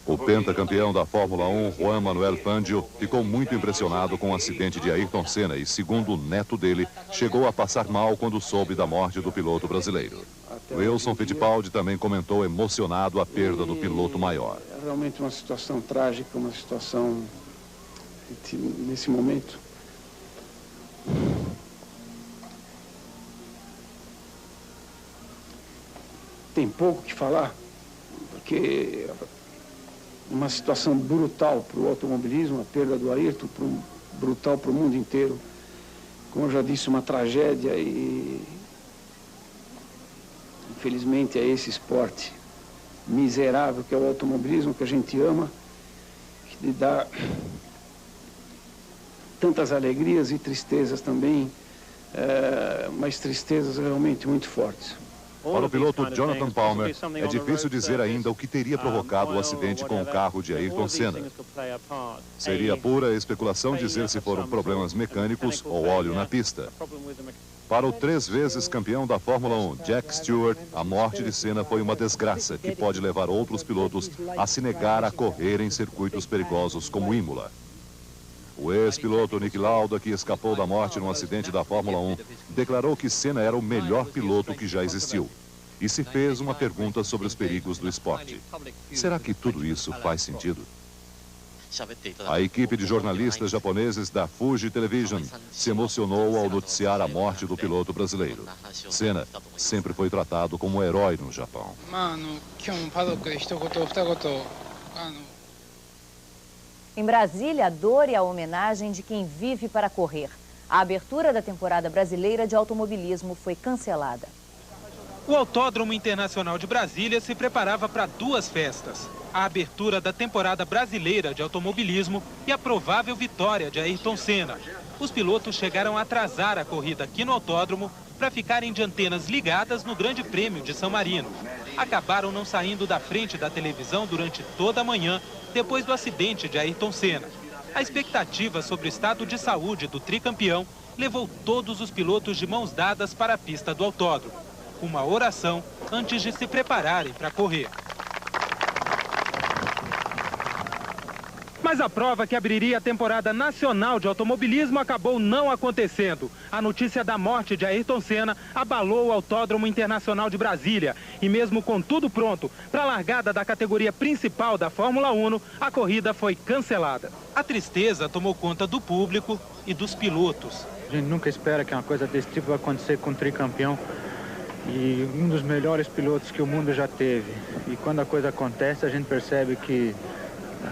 O pentacampeão da Fórmula 1, Juan Manuel Fangio, ficou muito impressionado com o acidente de Ayrton Senna e, segundo o neto dele, chegou a passar mal quando soube da morte do piloto brasileiro. Wilson Fittipaldi também comentou emocionado a perda do piloto maior. É realmente uma situação trágica, uma situação nesse momento. Tem pouco o que falar, porque uma situação brutal para o automobilismo, a perda do Ayrton, brutal para o mundo inteiro. Como eu já disse, uma tragédia e, infelizmente, é esse esporte miserável que é o automobilismo, que a gente ama, que lhe dá tantas alegrias e tristezas também, mas tristezas realmente muito fortes. Para o piloto Jonathan Palmer, é difícil dizer ainda o que teria provocado o acidente com o carro de Ayrton Senna. Seria pura especulação dizer se foram problemas mecânicos ou óleo na pista. Para o 3 vezes campeão da Fórmula 1, Jack Stewart, a morte de Senna foi uma desgraça que pode levar outros pilotos a se negar a correr em circuitos perigosos como Imola. O ex-piloto Niki Lauda, que escapou da morte num acidente da Fórmula 1, declarou que Senna era o melhor piloto que já existiu. E se fez uma pergunta sobre os perigos do esporte. Será que tudo isso faz sentido? A equipe de jornalistas japoneses da Fuji Television se emocionou ao noticiar a morte do piloto brasileiro. Senna sempre foi tratado como um herói no Japão. Em Brasília, a dor e a homenagem de quem vive para correr. A abertura da temporada brasileira de automobilismo foi cancelada. O Autódromo Internacional de Brasília se preparava para 2 festas. A abertura da temporada brasileira de automobilismo e a provável vitória de Ayrton Senna. Os pilotos chegaram a atrasar a corrida aqui no autódromo para ficarem de antenas ligadas no Grande Prêmio de San Marino. Acabaram não saindo da frente da televisão durante toda a manhã, depois do acidente de Ayrton Senna. A expectativa sobre o estado de saúde do tricampeão levou todos os pilotos de mãos dadas para a pista do autódromo. Uma oração antes de se prepararem para correr. Mas a prova que abriria a temporada nacional de automobilismo acabou não acontecendo. A notícia da morte de Ayrton Senna abalou o Autódromo Internacional de Brasília. E mesmo com tudo pronto para a largada da categoria principal da Fórmula 1, a corrida foi cancelada. A tristeza tomou conta do público e dos pilotos. A gente nunca espera que uma coisa desse tipo vai acontecer com o tricampeão. E um dos melhores pilotos que o mundo já teve. E quando a coisa acontece, a gente percebe que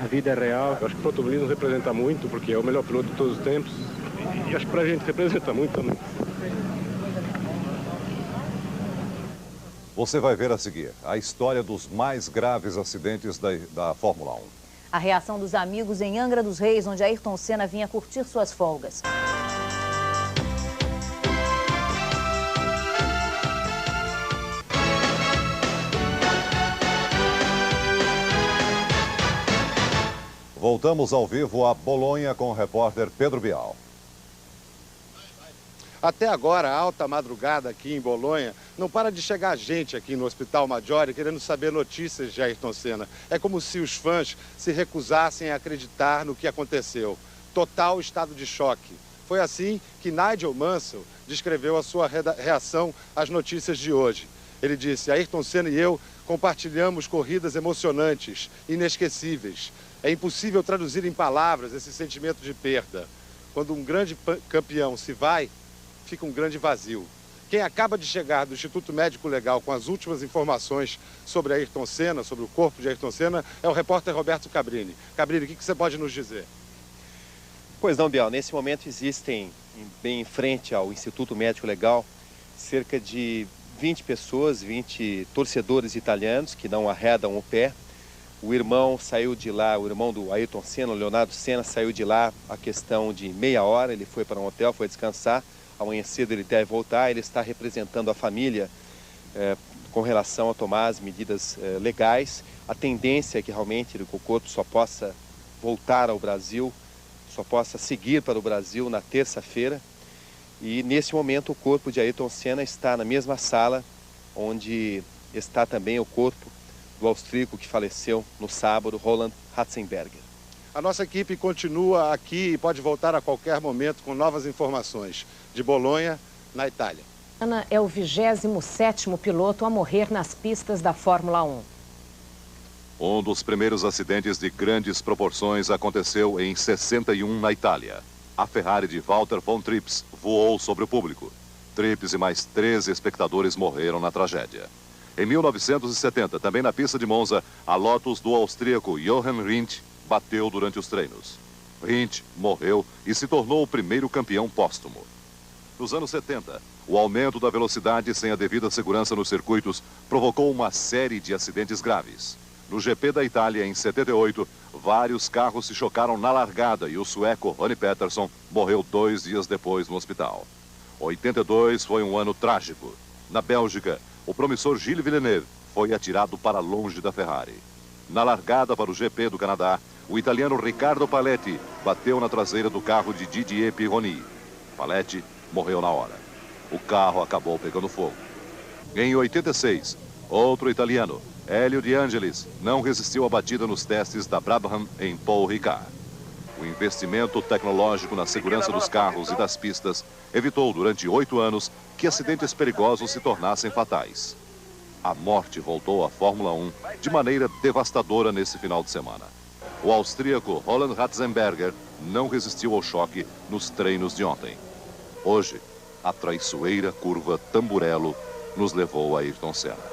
a vida é real. Eu acho que o automobilismo representa muito, porque é o melhor piloto de todos os tempos. E acho que pra gente representa muito também. Você vai ver a seguir a história dos mais graves acidentes da Fórmula 1. A reação dos amigos em Angra dos Reis, onde Ayrton Senna vinha curtir suas folgas. Voltamos ao vivo a Bolonha com o repórter Pedro Bial. Até agora, a alta madrugada aqui em Bolonha, não para de chegar gente aqui no Hospital Maggiore querendo saber notícias de Ayrton Senna. É como se os fãs se recusassem a acreditar no que aconteceu. Total estado de choque. Foi assim que Nigel Mansell descreveu a sua reação às notícias de hoje. Ele disse: Ayrton Senna e eu compartilhamos corridas emocionantes, inesquecíveis. É impossível traduzir em palavras esse sentimento de perda. Quando um grande campeão se vai, fica um grande vazio. Quem acaba de chegar do Instituto Médico Legal com as últimas informações sobre Ayrton Senna, sobre o corpo de Ayrton Senna, é o repórter Roberto Cabrini. Cabrini, o que você pode nos dizer? Pois não, Bial. Nesse momento existem, bem em frente ao Instituto Médico Legal, cerca de 20 pessoas, 20 torcedores italianos que não arredam o pé. O irmão saiu de lá, o irmão do Ayrton Senna, o Leonardo Senna, saiu de lá a questão de meia hora. Ele foi para um hotel, foi descansar. Amanhã cedo ele deve voltar. Ele está representando a família com relação a tomar as medidas legais. A tendência é que realmente o corpo só possa voltar ao Brasil, só possa seguir para o Brasil na terça-feira. E nesse momento o corpo de Ayrton Senna está na mesma sala onde está também o corpo do austríaco que faleceu no sábado, Roland Ratzenberger. A nossa equipe continua aqui e pode voltar a qualquer momento com novas informações de Bolonha, na Itália. Ana é o 27º piloto a morrer nas pistas da Fórmula 1. Um dos primeiros acidentes de grandes proporções aconteceu em 61 na Itália. A Ferrari de Walter von Trips voou sobre o público. Trips e mais 13 espectadores morreram na tragédia. Em 1970, também na pista de Monza, a Lotus do austríaco Johann Rindt bateu durante os treinos. Rindt morreu e se tornou o primeiro campeão póstumo. Nos anos 70, o aumento da velocidade sem a devida segurança nos circuitos provocou uma série de acidentes graves. No GP da Itália, em 78, vários carros se chocaram na largada e o sueco Ronnie Peterson morreu 2 dias depois no hospital. 82 foi um ano trágico. Na Bélgica, o promissor Gilles Villeneuve foi atirado para longe da Ferrari. Na largada para o GP do Canadá, o italiano Riccardo Paletti bateu na traseira do carro de Didier Pironi. Paletti morreu na hora. O carro acabou pegando fogo. Em 86, outro italiano, Hélio De Angelis, não resistiu à batida nos testes da Brabham em Paul Ricard. O investimento tecnológico na segurança dos carros e das pistas evitou durante 8 anos que acidentes perigosos se tornassem fatais. A morte voltou à Fórmula 1 de maneira devastadora nesse final de semana. O austríaco Roland Ratzenberger não resistiu ao choque nos treinos de ontem. Hoje, a traiçoeira curva Tamburello nos levou a Ayrton Senna.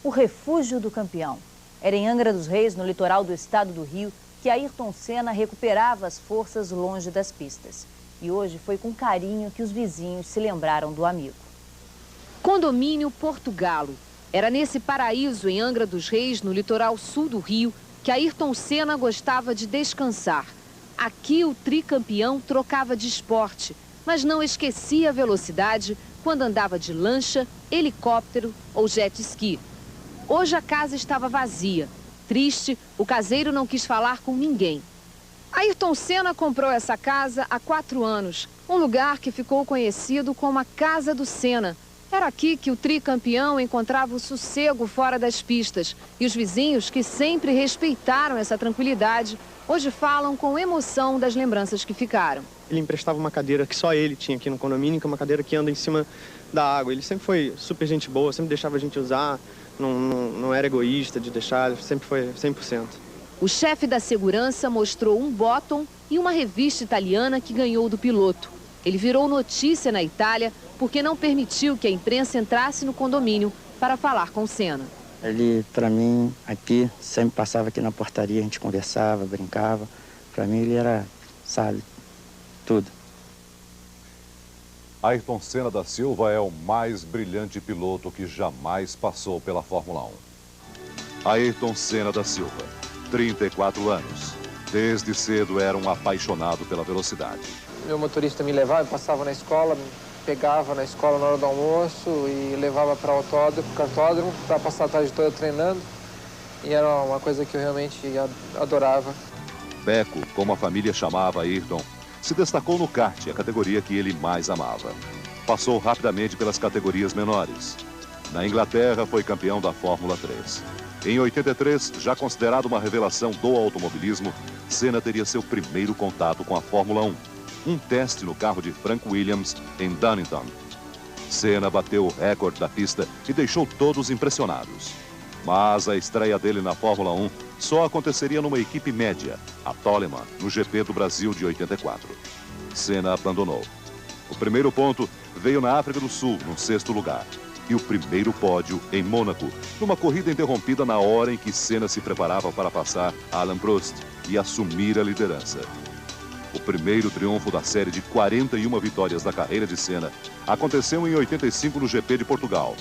O refúgio do campeão. Era em Angra dos Reis, no litoral do estado do Rio, que Ayrton Senna recuperava as forças longe das pistas. E hoje foi com carinho que os vizinhos se lembraram do amigo. Condomínio Porto Galo. Era nesse paraíso em Angra dos Reis, no litoral sul do Rio, que Ayrton Senna gostava de descansar. Aqui o tricampeão trocava de esporte, mas não esquecia a velocidade quando andava de lancha, helicóptero ou jet ski. Hoje a casa estava vazia. Triste, o caseiro não quis falar com ninguém. Ayrton Senna comprou essa casa há 4 anos, um lugar que ficou conhecido como a Casa do Senna. Era aqui que o tricampeão encontrava o sossego fora das pistas. E os vizinhos, que sempre respeitaram essa tranquilidade, hoje falam com emoção das lembranças que ficaram. Ele emprestava uma cadeira que só ele tinha aqui no condomínio, que é uma cadeira que anda em cima da água. Ele sempre foi super gente boa, sempre deixava a gente usar, não era egoísta de deixar, sempre foi 100%. O chefe da segurança mostrou um bottom e uma revista italiana que ganhou do piloto. Ele virou notícia na Itália porque não permitiu que a imprensa entrasse no condomínio para falar com Senna. Ele, para mim, aqui, sempre passava aqui na portaria, a gente conversava, brincava. Para mim, ele era, sabe, tudo. Ayrton Senna da Silva é o mais brilhante piloto que jamais passou pela Fórmula 1. Ayrton Senna da Silva, 34 anos. Desde cedo era um apaixonado pela velocidade. Meu motorista me levava, eu passava na escola, me pegava na escola na hora do almoço e levava para o cartódromo para passar a tarde toda treinando. E era uma coisa que eu realmente adorava. Beco, como a família chamava Ayrton, se destacou no kart, a categoria que ele mais amava. Passou rapidamente pelas categorias menores. Na Inglaterra, foi campeão da Fórmula 3. Em 83, já considerado uma revelação do automobilismo, Senna teria seu primeiro contato com a Fórmula 1. Um teste no carro de Frank Williams, em Donington. Senna bateu o recorde da pista e deixou todos impressionados. Mas a estreia dele na Fórmula 1 só aconteceria numa equipe média, a Toleman, no GP do Brasil de 84. Senna abandonou. O primeiro ponto veio na África do Sul, no 6º lugar. E o primeiro pódio em Mônaco, numa corrida interrompida na hora em que Senna se preparava para passar Alain Prost e assumir a liderança. O primeiro triunfo da série de 41 vitórias da carreira de Senna aconteceu em 85 no GP de Portugal.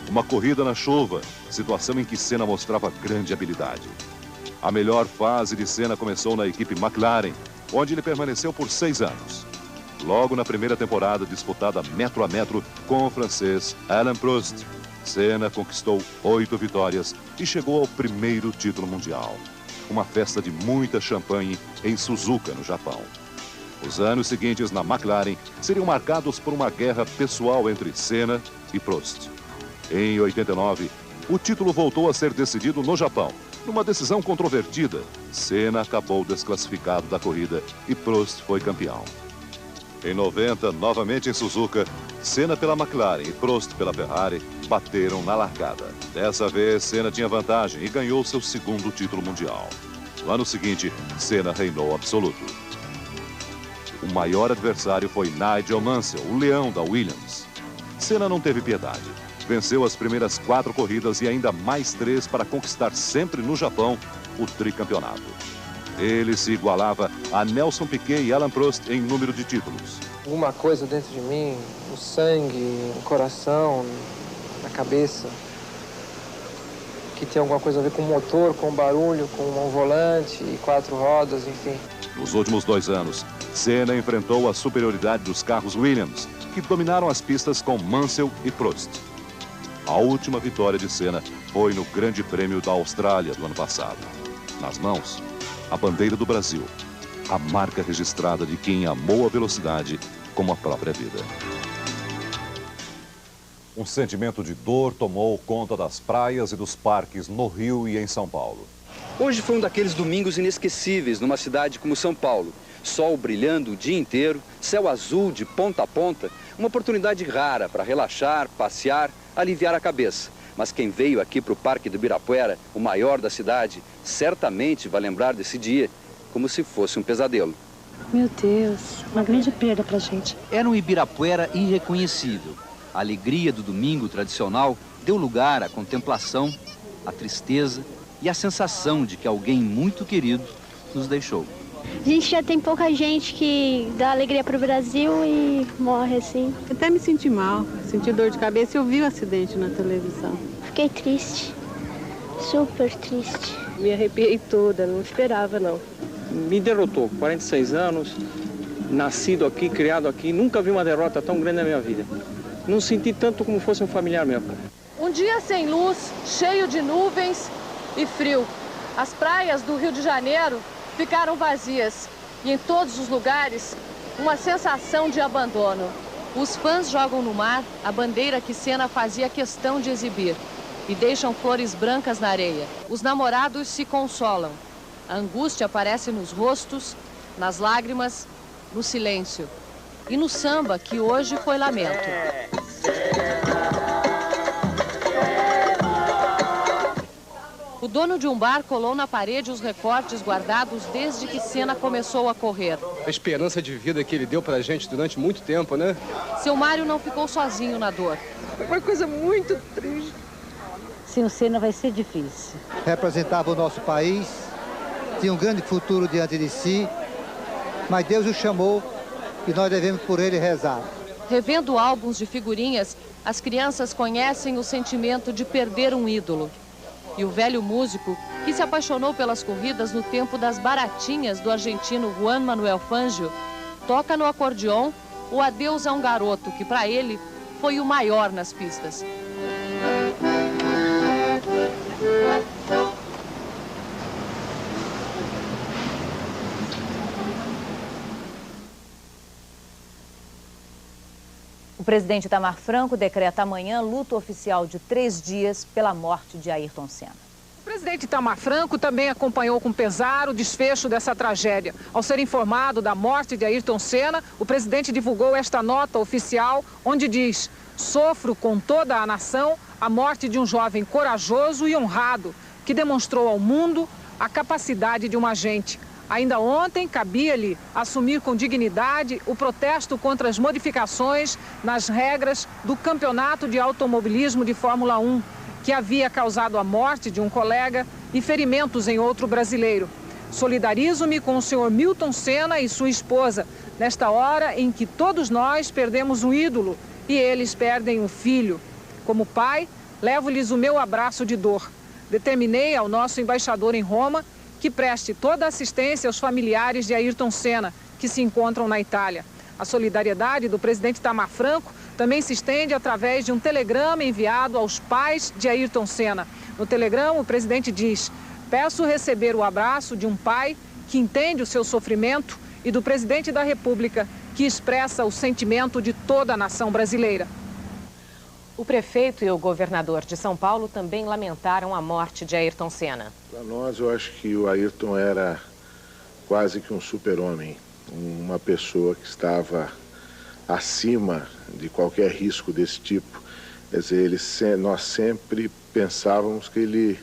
Uma corrida na chuva, situação em que Senna mostrava grande habilidade. A melhor fase de Senna começou na equipe McLaren, onde ele permaneceu por 6 anos. Logo na primeira temporada, disputada metro a metro com o francês Alain Prost, Senna conquistou 8 vitórias e chegou ao primeiro título mundial. Uma festa de muita champanhe em Suzuka, no Japão. Os anos seguintes na McLaren seriam marcados por uma guerra pessoal entre Senna e Prost. Em 89, o título voltou a ser decidido no Japão. Numa decisão controvertida, Senna acabou desclassificado da corrida e Prost foi campeão. Em 90, novamente em Suzuka, Senna pela McLaren e Prost pela Ferrari bateram na largada. Dessa vez, Senna tinha vantagem e ganhou seu segundo título mundial. No ano seguinte, Senna reinou absoluto. O maior adversário foi Nigel Mansell, o leão da Williams. Senna não teve piedade. Venceu as primeiras 4 corridas e ainda mais 3 para conquistar sempre no Japão o tricampeonato. Ele se igualava a Nelson Piquet e Alain Prost em número de títulos. Alguma coisa dentro de mim, no sangue, no coração, na cabeça, que tem alguma coisa a ver com o motor, com o barulho, com um volante e 4 rodas, enfim. Nos últimos 2 anos, Senna enfrentou a superioridade dos carros Williams, que dominaram as pistas com Mansell e Prost. A última vitória de Senna foi no Grande Prêmio da Austrália do ano passado. Nas mãos, a bandeira do Brasil, a marca registrada de quem amou a velocidade como a própria vida. Um sentimento de dor tomou conta das praias e dos parques no Rio e em São Paulo. Hoje foi um daqueles domingos inesquecíveis numa cidade como São Paulo. Sol brilhando o dia inteiro, céu azul de ponta a ponta, uma oportunidade rara para relaxar, passear, aliviar a cabeça. Mas quem veio aqui para o Parque do Ibirapuera, o maior da cidade, certamente vai lembrar desse dia como se fosse um pesadelo. Meu Deus, uma grande perda para a gente. Era um Ibirapuera irreconhecível. A alegria do domingo tradicional deu lugar à contemplação, à tristeza e à sensação de que alguém muito querido nos deixou. A gente já tem pouca gente que dá alegria para o Brasil e morre assim. Até me senti mal, senti dor de cabeça e eu vi o acidente na televisão. Fiquei triste, super triste. Me arrepiei toda, não esperava não. Me derrotou, 46 anos, nascido aqui, criado aqui, nunca vi uma derrota tão grande na minha vida. Não senti tanto como fosse um familiar meu. Um dia sem luz, cheio de nuvens e frio. As praias do Rio de Janeiro ficaram vazias e em todos os lugares uma sensação de abandono. Os fãs jogam no mar a bandeira que Senna fazia questão de exibir e deixam flores brancas na areia. Os namorados se consolam. A angústia aparece nos rostos, nas lágrimas, no silêncio e no samba que hoje foi lamento. O dono de um bar colou na parede os recortes guardados desde que Senna começou a correr. A esperança de vida que ele deu pra gente durante muito tempo, né? Seu Mário não ficou sozinho na dor. É uma coisa muito triste. Sem o Senna vai ser difícil. Representava o nosso país, tinha um grande futuro diante de si, mas Deus o chamou e nós devemos por ele rezar. Revendo álbuns de figurinhas, as crianças conhecem o sentimento de perder um ídolo. E o velho músico, que se apaixonou pelas corridas no tempo das baratinhas do argentino Juan Manuel Fangio, toca no acordeon o Adeus a um Garoto, que para ele foi o maior nas pistas. O presidente Itamar Franco decreta amanhã luto oficial de 3 dias pela morte de Ayrton Senna. O presidente Itamar Franco também acompanhou com pesar o desfecho dessa tragédia. Ao ser informado da morte de Ayrton Senna, o presidente divulgou esta nota oficial onde diz: Sofro com toda a nação a morte de um jovem corajoso e honrado, que demonstrou ao mundo a capacidade de um agente. Ainda ontem, cabia-lhe assumir com dignidade o protesto contra as modificações nas regras do Campeonato de Automobilismo de Fórmula 1, que havia causado a morte de um colega e ferimentos em outro brasileiro. Solidarizo-me com o senhor Milton Senna e sua esposa, nesta hora em que todos nós perdemos um ídolo e eles perdem um filho. Como pai, levo-lhes o meu abraço de dor. Determinei ao nosso embaixador em Roma que preste toda a assistência aos familiares de Ayrton Senna, que se encontram na Itália. A solidariedade do presidente Itamar Franco também se estende através de um telegrama enviado aos pais de Ayrton Senna. No telegrama, o presidente diz: peço receber o abraço de um pai que entende o seu sofrimento e do presidente da República, que expressa o sentimento de toda a nação brasileira. O prefeito e o governador de São Paulo também lamentaram a morte de Ayrton Senna. Para nós, eu acho que o Ayrton era quase que um super-homem, uma pessoa que estava acima de qualquer risco desse tipo. Quer dizer, nós sempre pensávamos que ele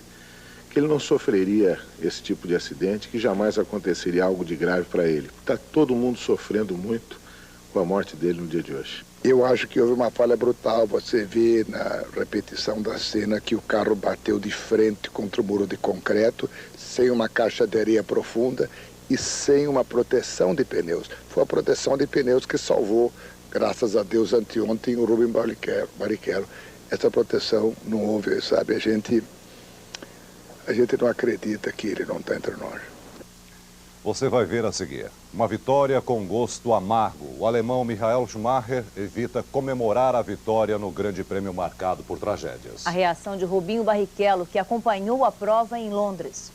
não sofreria esse tipo de acidente, que jamais aconteceria algo de grave para ele. Está todo mundo sofrendo muito com a morte dele no dia de hoje. Eu acho que houve uma falha brutal. Você vê na repetição da cena que o carro bateu de frente contra o muro de concreto, sem uma caixa de areia profunda e sem uma proteção de pneus. Foi a proteção de pneus que salvou, graças a Deus, anteontem o Rubens Barrichello. Essa proteção não houve, sabe? A gente não acredita que ele não está entre nós. Você vai ver a seguir. Uma vitória com gosto amargo. O alemão Michael Schumacher evita comemorar a vitória no Grande Prêmio marcado por tragédias. A reação de Rubinho Barrichello, que acompanhou a prova em Londres.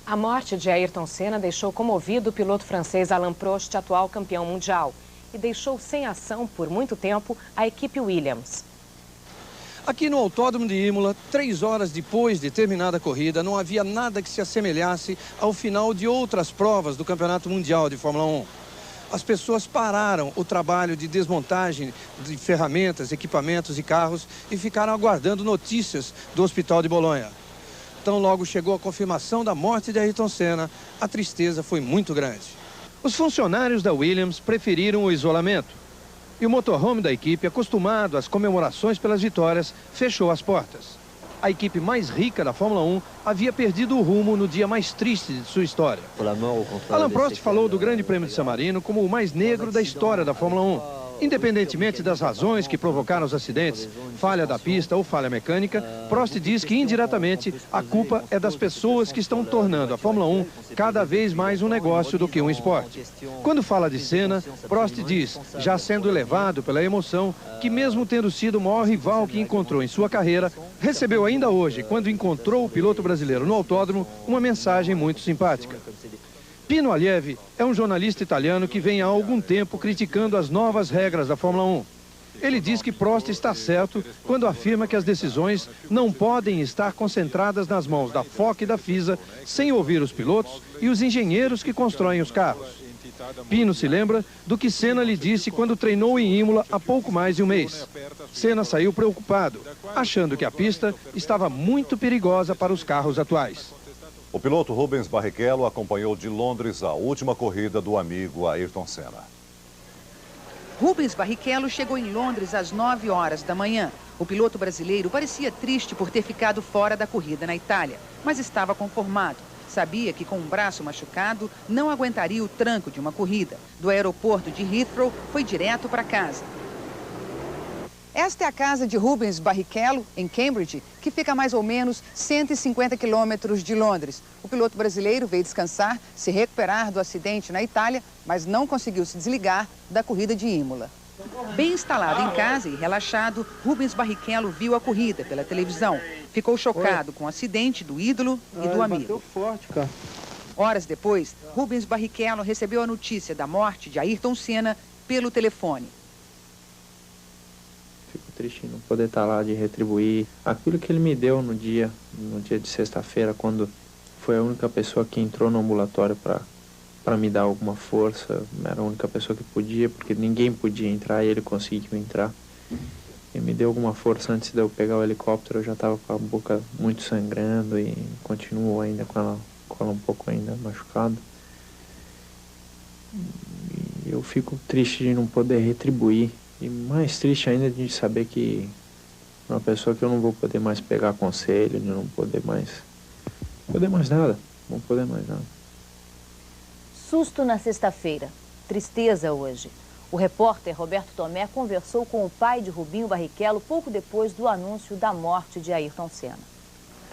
A morte de Ayrton Senna deixou comovido o piloto francês Alain Prost, atual campeão mundial, e deixou sem ação por muito tempo a equipe Williams. Aqui no Autódromo de Imola, 3 horas depois de terminada a corrida, não havia nada que se assemelhasse ao final de outras provas do Campeonato Mundial de Fórmula 1. As pessoas pararam o trabalho de desmontagem de ferramentas, equipamentos e carros e ficaram aguardando notícias do Hospital de Bolonha. Então, logo chegou a confirmação da morte de Ayrton Senna, a tristeza foi muito grande. Os funcionários da Williams preferiram o isolamento. E o motorhome da equipe, acostumado às comemorações pelas vitórias, fechou as portas. A equipe mais rica da Fórmula 1 havia perdido o rumo no dia mais triste de sua história. Alain Prost falou do Grande Prêmio de San Marino como o mais negro da história da Fórmula 1. Independentemente das razões que provocaram os acidentes, falha da pista ou falha mecânica, Prost diz que indiretamente a culpa é das pessoas que estão tornando a Fórmula 1 cada vez mais um negócio do que um esporte. Quando fala de Senna, Prost diz, já sendo levado pela emoção, que mesmo tendo sido o maior rival que encontrou em sua carreira, recebeu ainda hoje, quando encontrou o piloto brasileiro no autódromo, uma mensagem muito simpática. Pino Allievi é um jornalista italiano que vem há algum tempo criticando as novas regras da Fórmula 1. Ele diz que Prost está certo quando afirma que as decisões não podem estar concentradas nas mãos da FOC e da FISA sem ouvir os pilotos e os engenheiros que constroem os carros. Pino se lembra do que Senna lhe disse quando treinou em Imola há pouco mais de um mês. Senna saiu preocupado, achando que a pista estava muito perigosa para os carros atuais. O piloto Rubens Barrichello acompanhou de Londres a última corrida do amigo Ayrton Senna. Rubens Barrichello chegou em Londres às 9 horas da manhã. O piloto brasileiro parecia triste por ter ficado fora da corrida na Itália, mas estava conformado. Sabia que com um braço machucado não aguentaria o tranco de uma corrida. Do aeroporto de Heathrow foi direto para casa. Esta é a casa de Rubens Barrichello, em Cambridge, que fica a mais ou menos 150 quilômetros de Londres. O piloto brasileiro veio descansar, se recuperar do acidente na Itália, mas não conseguiu se desligar da corrida de Imola. Bem instalado em casa e relaxado, Rubens Barrichello viu a corrida pela televisão. Ficou chocado com o acidente do ídolo e do amigo. Bateu forte, cara. Horas depois, Rubens Barrichello recebeu a notícia da morte de Ayrton Senna pelo telefone. Fico triste em não poder estar lá de retribuir aquilo que ele me deu no dia de sexta-feira, quando foi a única pessoa que entrou no ambulatório para para me dar alguma força. Era a única pessoa que podia, porque ninguém podia entrar e ele conseguiu entrar. E me deu alguma força antes de eu pegar o helicóptero. Eu já estava com a boca muito sangrando e continuo ainda com ela um pouco ainda machucada. E eu fico triste de não poder retribuir. E mais triste ainda de saber que uma pessoa que eu não vou poder mais pegar conselho, de não poder mais nada. Não poder mais nada. Susto na sexta-feira, tristeza hoje. O repórter Roberto Tomé conversou com o pai de Rubinho Barrichello pouco depois do anúncio da morte de Ayrton Senna.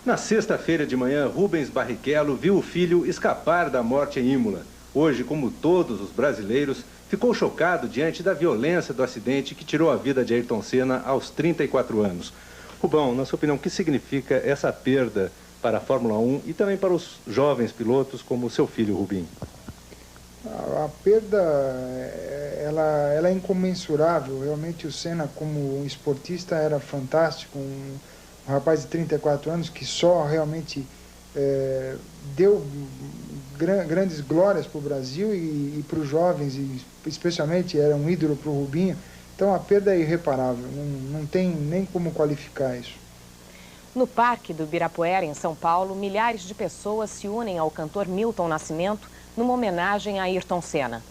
Na sexta-feira de manhã, Rubens Barrichello viu o filho escapar da morte em Imola. Hoje, como todos os brasileiros, ficou chocado diante da violência do acidente que tirou a vida de Ayrton Senna aos 34 anos. Rubão, na sua opinião, o que significa essa perda para a Fórmula 1 e também para os jovens pilotos como o seu filho, Rubinho? A perda, ela é incomensurável. Realmente o Senna, como um esportista, era fantástico. Um rapaz de 34 anos que só realmente deu grandes glórias para o Brasil e para os jovens, e especialmente era um ídolo para o Rubinho. Então a perda é irreparável, não tem nem como qualificar isso. No Parque do Ibirapuera, em São Paulo, milhares de pessoas se unem ao cantor Milton Nascimento numa homenagem a Ayrton Senna.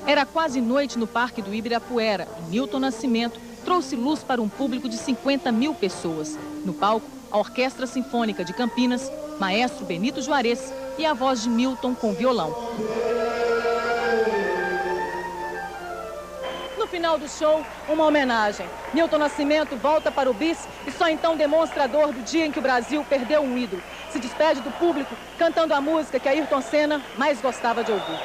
Era quase noite no Parque do Ibirapuera e Milton Nascimento trouxe luz para um público de 50 mil pessoas. No palco, a Orquestra Sinfônica de Campinas, maestro Benito Juarez e a voz de Milton com violão. No final do show, uma homenagem. Milton Nascimento volta para o bis e só então demonstra a dor do dia em que o Brasil perdeu um ídolo. Se despede do público cantando a música que Ayrton Senna mais gostava de ouvir.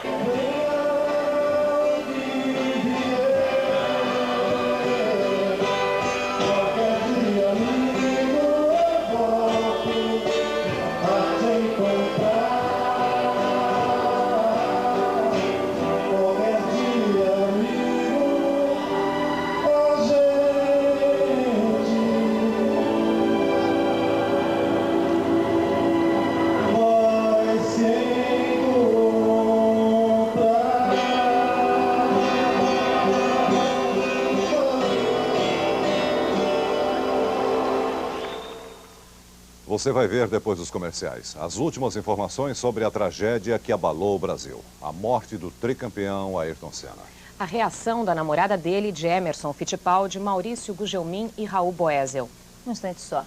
Você vai ver depois dos comerciais as últimas informações sobre a tragédia que abalou o Brasil. A morte do tricampeão Ayrton Senna. A reação da namorada dele, de Emerson Fittipaldi, Maurício Gugelmin e Raul Boesel. Um instante só.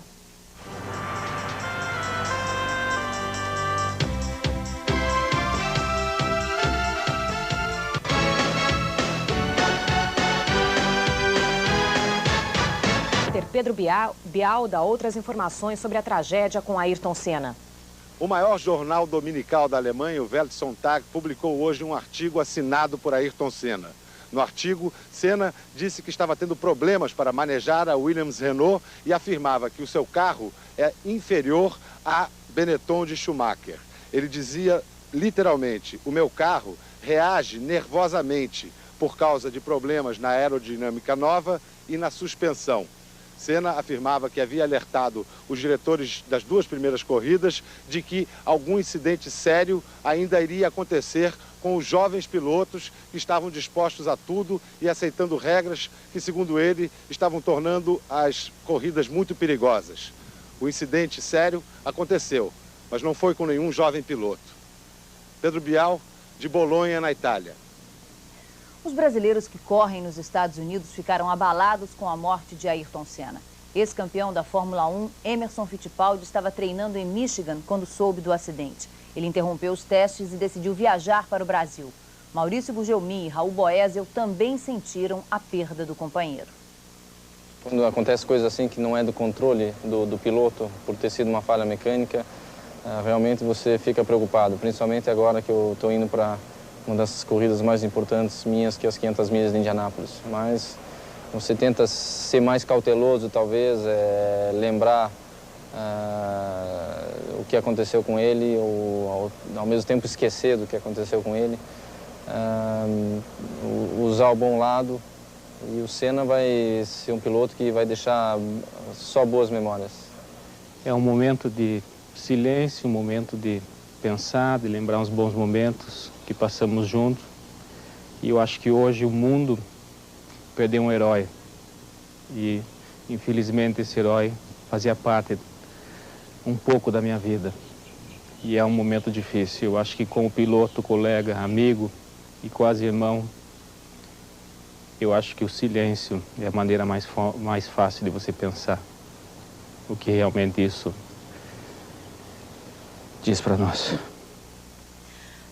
Pedro Bial dá outras informações sobre a tragédia com Ayrton Senna. O maior jornal dominical da Alemanha, o Welt Sonntag, publicou hoje um artigo assinado por Ayrton Senna. No artigo, Senna disse que estava tendo problemas para manejar a Williams-Renault e afirmava que o seu carro é inferior a Benetton de Schumacher. Ele dizia literalmente: o meu carro reage nervosamente por causa de problemas na aerodinâmica nova e na suspensão. Senna afirmava que havia alertado os diretores das duas primeiras corridas de que algum incidente sério ainda iria acontecer com os jovens pilotos que estavam dispostos a tudo e aceitando regras que, segundo ele, estavam tornando as corridas muito perigosas. O incidente sério aconteceu, mas não foi com nenhum jovem piloto. Pedro Bial, de Bolonha, na Itália. Os brasileiros que correm nos Estados Unidos ficaram abalados com a morte de Ayrton Senna. Ex-campeão da Fórmula 1, Emerson Fittipaldi, estava treinando em Michigan quando soube do acidente. Ele interrompeu os testes e decidiu viajar para o Brasil. Maurício Gugelmin e Raul Boesel também sentiram a perda do companheiro. Quando acontece coisa assim que não é do controle do piloto, por ter sido uma falha mecânica, realmente você fica preocupado, principalmente agora que eu estou indo para uma das corridas mais importantes minhas, que é as 500 milhas de Indianápolis. Mas você tenta ser mais cauteloso, talvez, lembrar o que aconteceu com ele, ou ao mesmo tempo esquecer do que aconteceu com ele, usar o bom lado. E o Senna vai ser um piloto que vai deixar só boas memórias. É um momento de silêncio, um momento de pensar, de lembrar uns bons momentos que passamos juntos. E eu acho que hoje o mundo perdeu um herói. E, infelizmente, esse herói fazia parte um pouco da minha vida. E é um momento difícil. Eu acho que como piloto, colega, amigo e quase irmão, eu acho que o silêncio é a maneira mais fácil de você pensar o que realmente isso diz para nós.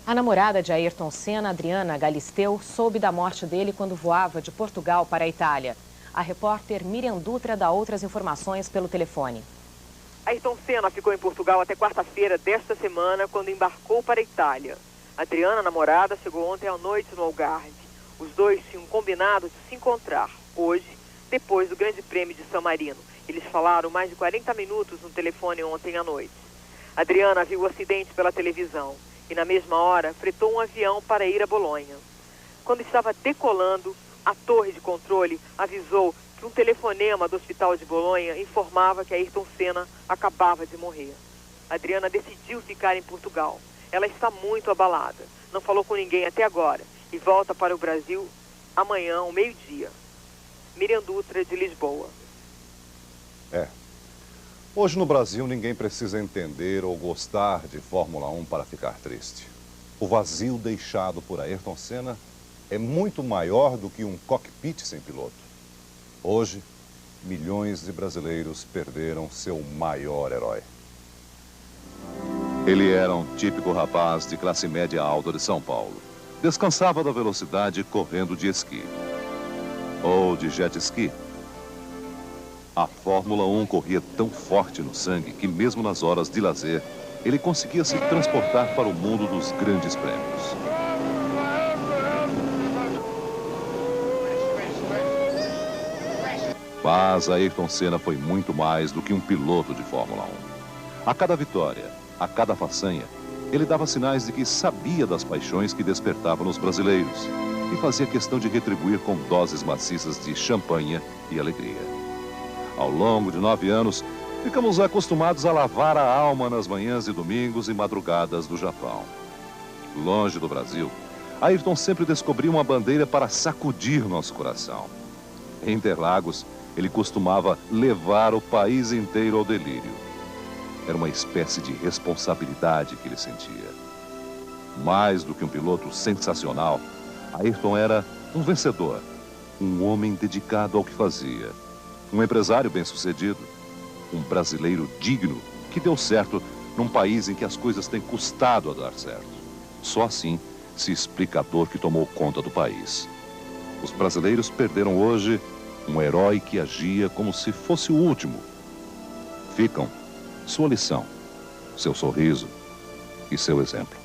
A namorada de Ayrton Senna, Adriana Galisteu, soube da morte dele quando voava de Portugal para a Itália. A repórter Miriam Dutra dá outras informações pelo telefone. Ayrton Senna ficou em Portugal até quarta-feira desta semana, quando embarcou para a Itália. Adriana, a namorada, chegou ontem à noite no Algarve. Os dois tinham combinado de se encontrar hoje, depois do Grande Prêmio de San Marino. Eles falaram mais de 40 minutos no telefone ontem à noite. Adriana viu o acidente pela televisão e, na mesma hora, fretou um avião para ir a Bolonha. Quando estava decolando, a torre de controle avisou que um telefonema do hospital de Bolonha informava que Ayrton Senna acabava de morrer. Adriana decidiu ficar em Portugal. Ela está muito abalada, não falou com ninguém até agora e volta para o Brasil amanhã, ao meio-dia. Miriam Dutra, de Lisboa. Hoje no Brasil ninguém precisa entender ou gostar de Fórmula 1 para ficar triste. O vazio deixado por Ayrton Senna é muito maior do que um cockpit sem piloto. Hoje, milhões de brasileiros perderam seu maior herói. Ele era um típico rapaz de classe média alta de São Paulo. Descansava da velocidade correndo de esqui. Ou de jet ski. A Fórmula 1 corria tão forte no sangue que mesmo nas horas de lazer, ele conseguia se transportar para o mundo dos grandes prêmios. Mas Ayrton Senna foi muito mais do que um piloto de Fórmula 1. A cada vitória, a cada façanha, ele dava sinais de que sabia das paixões que despertavam nos brasileiros e fazia questão de retribuir com doses maciças de champanhe e alegria. Ao longo de 9 anos, ficamos acostumados a lavar a alma nas manhãs de domingos e madrugadas do Japão. Longe do Brasil, Ayrton sempre descobria uma bandeira para sacudir nosso coração. Em Interlagos, ele costumava levar o país inteiro ao delírio. Era uma espécie de responsabilidade que ele sentia. Mais do que um piloto sensacional, Ayrton era um vencedor, um homem dedicado ao que fazia, um empresário bem-sucedido, um brasileiro digno que deu certo num país em que as coisas têm custado a dar certo. Só assim se explica a dor que tomou conta do país. Os brasileiros perderam hoje um herói que agia como se fosse o último. Ficam sua lição, seu sorriso e seu exemplo.